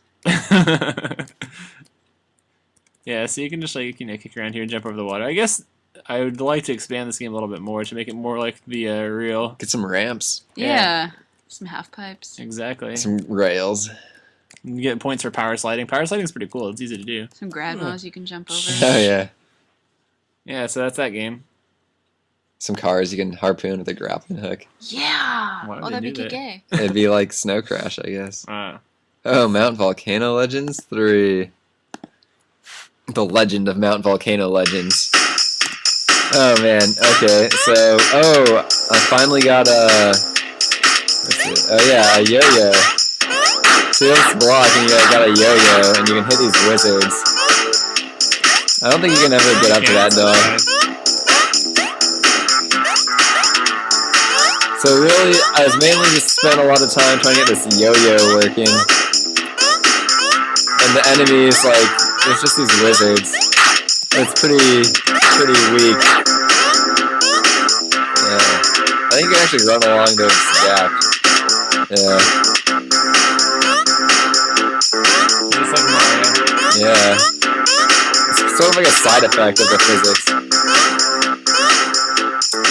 Yeah, so you can just like kick around here and jump over the water. I guess I would like to expand this game a little bit more to make it more like the real. Get some ramps, Yeah. Some half pipes. Exactly. some rails. You get points for power sliding. Power sliding is pretty cool. It's easy to do. Some grandmas you can jump over. Oh yeah. Yeah, so that's that game. Some cars you can harpoon with a grappling hook. Yeah. Why would Oh, they that'd be do that? gay. It'd be like Snow Crash, I guess. Ah. Oh, Mount Volcano Legends 3. The Legend of Mount Volcano Legends. Oh man, okay, so, I finally got let's see. Oh yeah, a yo-yo. See this block and you got a yo-yo and you can hit these wizards. I don't think you can ever get up to that though. So really, I was mainly just spent a lot of time trying to get this yo-yo working. And the enemies, like, there's just these wizards. It's pretty weak. Yeah. I think you can actually run along those gaps. Yeah. Just like Mario. Yeah. It's sort of like a side effect of the physics.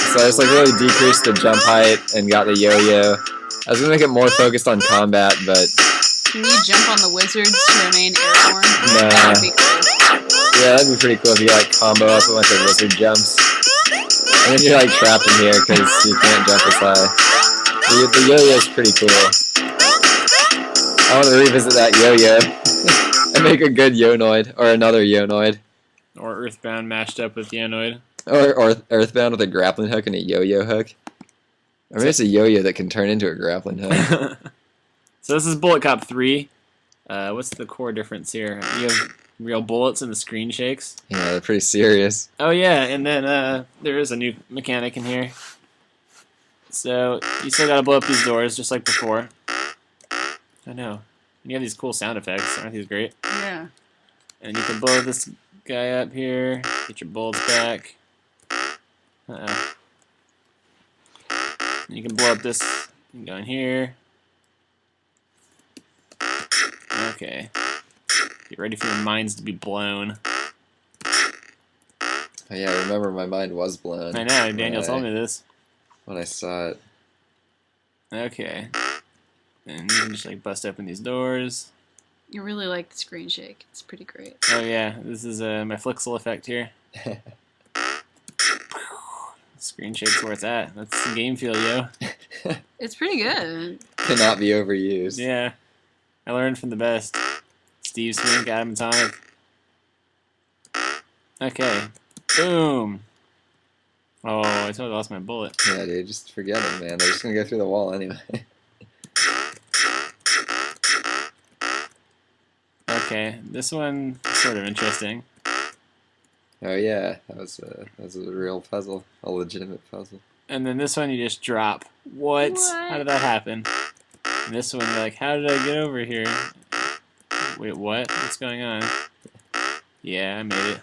So I just like really decreased the jump height and got the yo-yo. I was gonna make it more focused on combat, but Can you jump on the wizards to remain airborne? Nah. That would be cool. yeah, that'd be pretty cool if you like combo up a bunch of wizard jumps. And then you're like trapped in here because you can't jump as high. The yo-yo is pretty cool. I want to revisit that yo-yo and make a good Yonoid or another Yonoid. Or Earthbound mashed up with Yanoid. Or Earthbound with a grappling hook and a yo-yo hook. Or maybe it's a yo-yo that can turn into a grappling hook. So this is Bullet Cop 3. What's the core difference here? You have real bullets and the screen shakes. Yeah, they're pretty serious. Oh yeah, and then there is a new mechanic in here. So you still gotta blow up these doors just like before. I know. And you have these cool sound effects. Aren't these great? Yeah. And you can blow this guy up here. Get your bullets back. Uh-oh. And you can blow up this. You can go in here. Okay. Get ready for your minds to be blown. Oh, yeah, I remember my mind was blown. I know, Daniel told me this. When I saw it. Okay. And you can just like bust open these doors. You really like the screen shake. It's pretty great. Oh yeah, this is my Flixel effect here. Screen shake's where it's at. That's the game feel, yo. It's pretty good. Cannot be overused. Yeah. I learned from the best. Steve Smink, Adam Atomic. Okay. Boom. Oh, I totally lost my bullet. Yeah, dude, just forget it, man. They're just gonna go through the wall anyway. Okay, this one is sort of interesting. Oh yeah, that was a real puzzle, a legitimate puzzle. And then this one you just drop. What? What? How did that happen? And this one you're like, how did I get over here? Wait, what? What's going on? Yeah, I made it.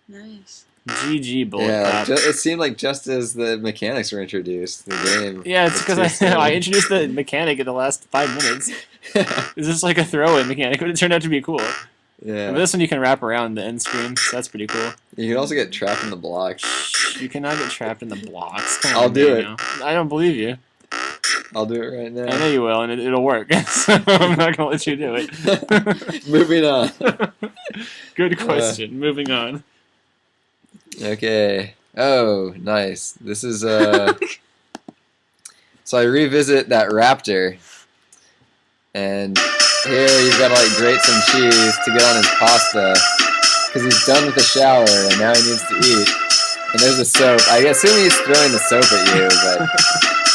Nice. GG, Bullet Yeah, Cop. it seemed like just as the mechanics were introduced, the game. Yeah, it's was because too I soon. introduced the mechanic in the last 5 minutes. It's just like a throwaway mechanic, but it turned out to be cool. Yeah. But this one you can wrap around the end screen, so that's pretty cool. You can also get trapped in the blocks. You cannot get trapped in the blocks. Come I'll on, do Daniel. I don't believe you. I'll do it right now. I know you will, and it'll work. So I'm not gonna let you do it. Moving on. Good question. Moving on. Okay. Oh, nice. This is So I revisit that raptor, and here you've got to like grate some cheese to get on his pasta, because he's done with the shower and now he needs to eat. And there's a soap. I assume he's throwing the soap at you, but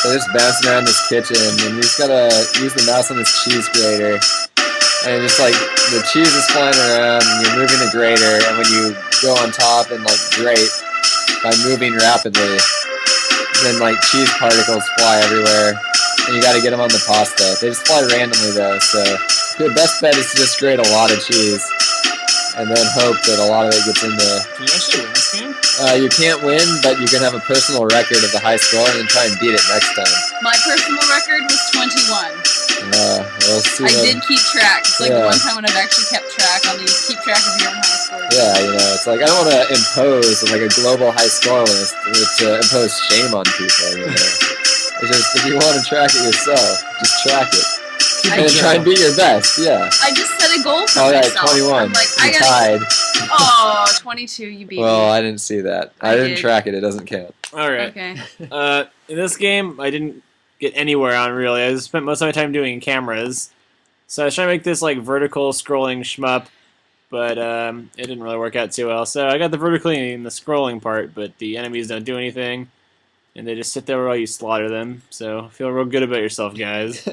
they're just bouncing around this kitchen, and you just gotta use the mouse on this cheese grater, and just like the cheese is flying around, and you're moving the grater, and when you go on top and like grate by moving rapidly, then like cheese particles fly everywhere, and you gotta get them on the pasta. They just fly randomly though, so your best bet is to just grate a lot of cheese, and then hope that a lot of it gets in there. Can you actually win this game? You can't win, but you can have a personal record of the high score and then try and beat it next time. My personal record was 21. We'll see. I did keep track. It's like the Yeah. one time when I've actually kept track on these. Keep track of your own high score. Yeah, you know, it's like I don't want to impose like a global high score list to impose shame on people. You know, it's just if you want to track it yourself, just track it and then try and beat your best. Yeah. I just set a goal for All right, myself. 21. I'm like, You tied. Oh, 22. You beat Well, me. I didn't see that. I didn't did. track it. It doesn't count. All right. Okay. In this game, I didn't get anywhere on really. I spent most of my time doing cameras. So I was trying to make this like vertical scrolling shmup, but it didn't really work out too well. So I got the vertically and the scrolling part, but the enemies don't do anything, and they just sit there while you slaughter them. So feel real good about yourself, guys.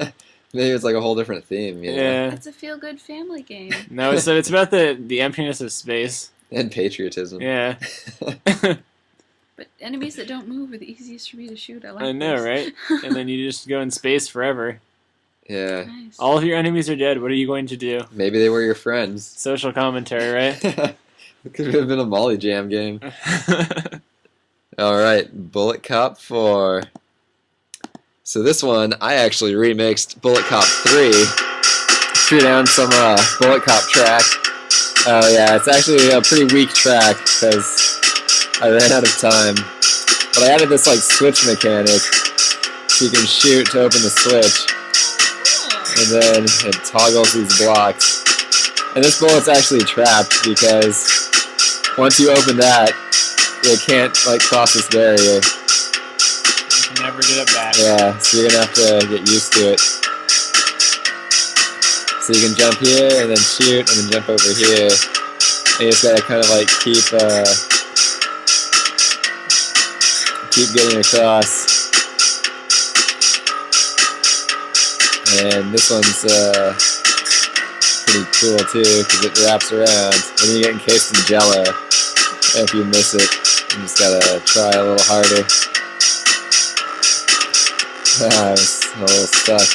Maybe it's like a whole different theme. You know? Yeah. It's a feel-good family game. No, it's about the emptiness of space. And patriotism. Yeah. But enemies that don't move are the easiest for me to shoot. I like I know, this. right? And then you just go in space forever. Yeah. Nice. All of your enemies are dead. What are you going to do? Maybe they were your friends. Social commentary, right? It could have been a Molly Jam game. Alright, Bullet Cop 4. So this one, I actually remixed Bullet Cop 3. Threw down some Bullet Cop track. Oh yeah, it's actually a pretty weak track because I ran out of time. But I added this like switch mechanic so you can shoot to open the switch. And then it toggles these blocks. And this bullet's actually trapped because once you open that, it can't like cross this barrier. You can never get it back. Yeah, so you're gonna have to get used to it. So you can jump here and then shoot and then jump over here. And you just gotta kind of like keep getting across. And this one's pretty cool too because it wraps around and then you get encased in jello. And if you miss it, you just gotta try a little harder. I was a little stuck.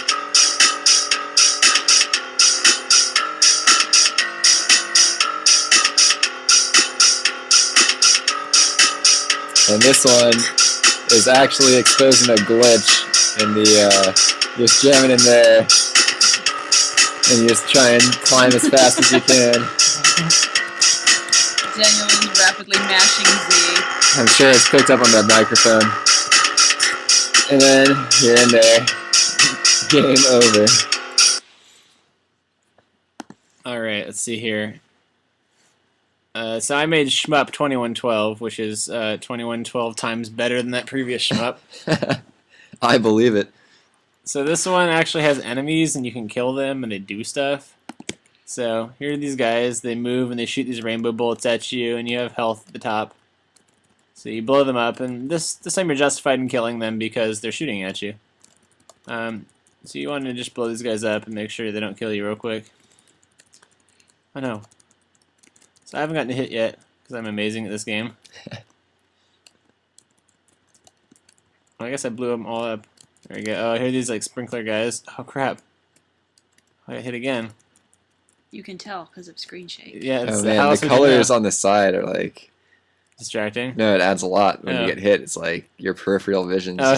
And this one is actually exposing a glitch in the, just jamming in there, and you just try and climb as fast as you can. Daniel is rapidly mashing Z. I'm sure it's picked up on the microphone. And then you're in there. Game over. Alright, let's see here. So I made shmup 2112, which is 2112 times better than that previous shmup. I believe it. So this one actually has enemies, and you can kill them, and they do stuff. So here are these guys. They move, and they shoot these rainbow bullets at you, and you have health at the top. So you blow them up, and this time you're justified in killing them because they're shooting at you. So you want to just blow these guys up and make sure they don't kill you real quick. Oh no. So I haven't gotten a hit yet, because I'm amazing at this game. I guess I blew them all up. There we go. Oh, I hear these like sprinkler guys. Oh crap. I got hit again. You can tell because of screen shake. Yeah, it's Oh the man, house the would you know? colors on the side are like, Distracting. no, it adds a lot when Oh. you get hit. It's like your peripheral vision. Oh,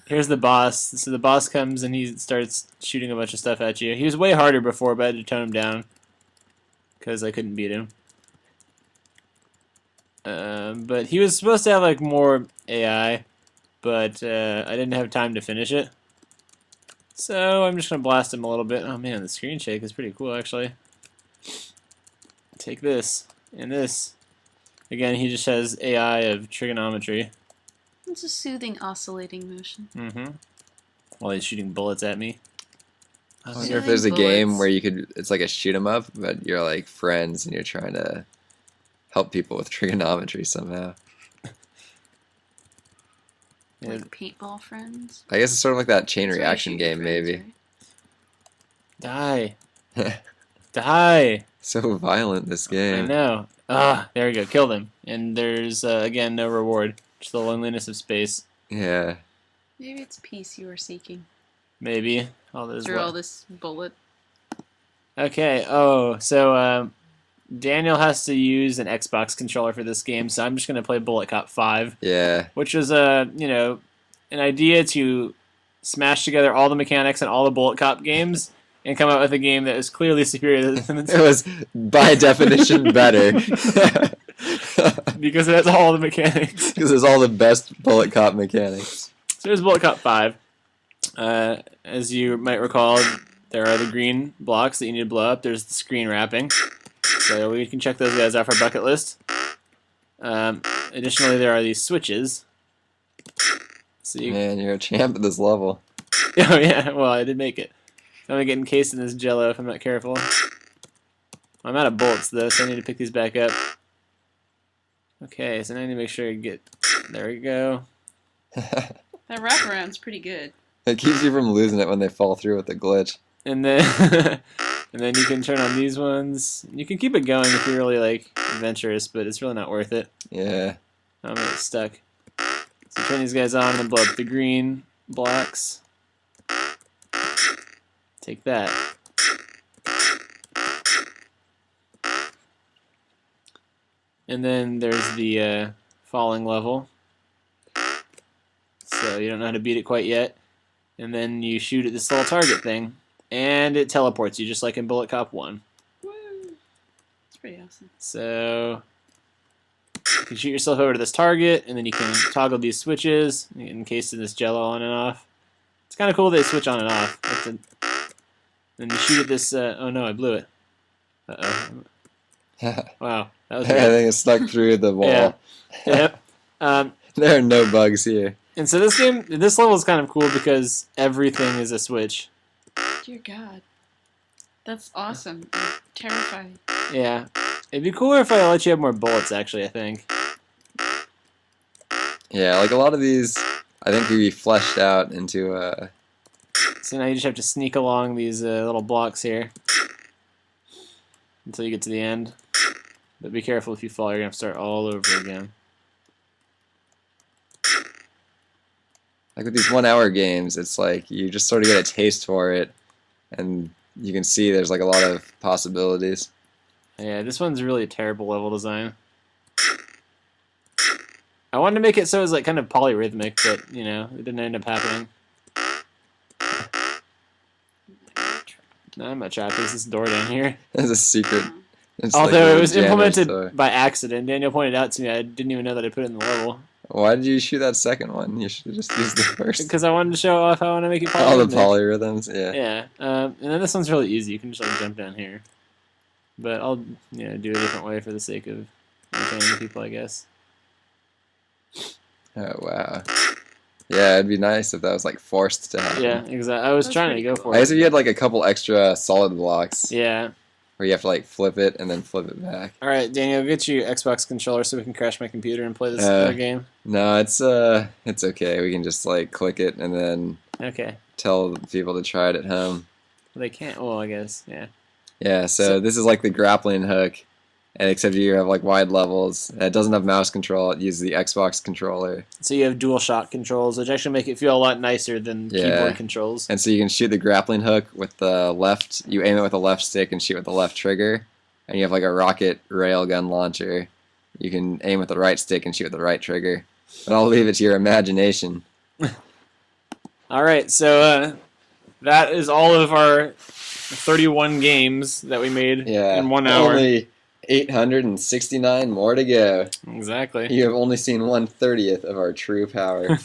here's the boss. So the boss comes and he starts shooting a bunch of stuff at you. He was way harder before, but I had to tone him down because I couldn't beat him. But he was supposed to have like more AI, but I didn't have time to finish it. So I'm just gonna blast him a little bit. Oh man, the screen shake is pretty cool actually. Take this and this. Again, he just has AI of trigonometry. It's a soothing oscillating motion. Mm-hmm. While he's shooting bullets at me. I wonder if there's a game where you could, it's like a shoot 'em up, but you're like friends and you're trying to help people with trigonometry somehow. Like paintball friends. I guess it's sort of like that chain That's where you reaction shoot your game, friends, maybe. Die. Die. So violent, this I game. know. Ah, there we go. Killed him. And there's, again, no reward. Just the loneliness of space. Yeah. Maybe it's peace you were seeking. Maybe. All those Through all this bullet. Okay. Oh, so Daniel has to use an Xbox controller for this game, so I'm just gonna play Bullet Cop 5, Yeah. which was you know, an idea to smash together all the mechanics in all the Bullet Cop games and come out with a game that is clearly superior than It was, by definition, better. because it has all the mechanics. Because it's all the best Bullet Cop mechanics. So here's Bullet Cop 5. As you might recall, there are the green blocks that you need to blow up. There's the screen wrapping. So we can check those guys off our bucket list. Additionally, there are these switches. So you... Man, you're a champ at this level. Oh yeah, well I did make it. I'm gonna get encased in this jello if I'm not careful. I'm out of bullets though, so I need to pick these back up. Okay, so now I need to make sure I get... There we go. That wraparound's pretty good. It keeps you from losing it when they fall through with the glitch. And then and then you can turn on these ones. You can keep it going if you're really like adventurous, but it's really not worth it. Yeah. I'm gonna get stuck. So turn these guys on and then blow up the green blocks. Take that. And then there's the falling level. So you don't know how to beat it quite yet. And then you shoot at this little target thing. And it teleports you, just like in Bullet Cop 1. Woo! It's pretty awesome. So you can shoot yourself over to this target, and then you can toggle these switches, encased in this jello on and off. It's kind of cool they switch on and off. Then you shoot at this... oh no, I blew it. Uh-oh. Wow, that was I bad. think it stuck through the wall. Yeah. Yep. There are no bugs here. And so this level is kind of cool because everything is a switch. Dear God. That's awesome. I'm terrified. Yeah. It'd be cooler if I let you have more bullets, actually, I think. Yeah, like a lot of these, I think, can be fleshed out into So now you just have to sneak along these little blocks here until you get to the end. But be careful if you fall, you're going to have to start all over again. like with these 1 hour games, it's like you just sort of get a taste for it, and you can see there's like a lot of possibilities. Yeah, this one's really a terrible level design. I wanted to make it so it was like kind of polyrhythmic, but you know, it didn't end up happening. No, I'm not trapped. There's this door down here. There's a secret. It's like a Although it little was janitor's implemented door. by accident. Daniel pointed out to me. I didn't even know that I put it in the level. Why did you shoot that second one? You should have just used the first. Because I wanted to show off how I want to make it polyrhythmic. All the polyrhythms, yeah. Yeah, and then this one's really easy. You can just like jump down here. But I'll do a different way for the sake of entertaining people, I guess. Oh, wow. Yeah, it'd be nice if that was like forced to happen. Yeah, exactly. I was That's trying to pretty go cool. for I guess it. if you had like a couple extra solid blocks Yeah. where you have to like flip it and then flip it back. All right, Daniel, get you Xbox controller so we can crash my computer and play this Uh, other game. No, it's okay. We can just like click it and then Okay. tell people to try it at home. Well, they can't. Well, I guess. Yeah. Yeah, so this is like the grappling hook, and except you have like wide levels. It doesn't have mouse control. It uses the Xbox controller, So you have DualShock controls, which actually make it feel a lot nicer than keyboard controls. and so you can shoot the grappling hook with the left. You aim it with the left stick and shoot with the left trigger, and you have like a rocket railgun launcher. You can aim with the right stick and shoot with the right trigger. But I'll leave it to your imagination. All right, so that is all of our 31 games that we made in 1 hour. Only 869 more to go. Exactly. You have only seen 1/30th of our true power.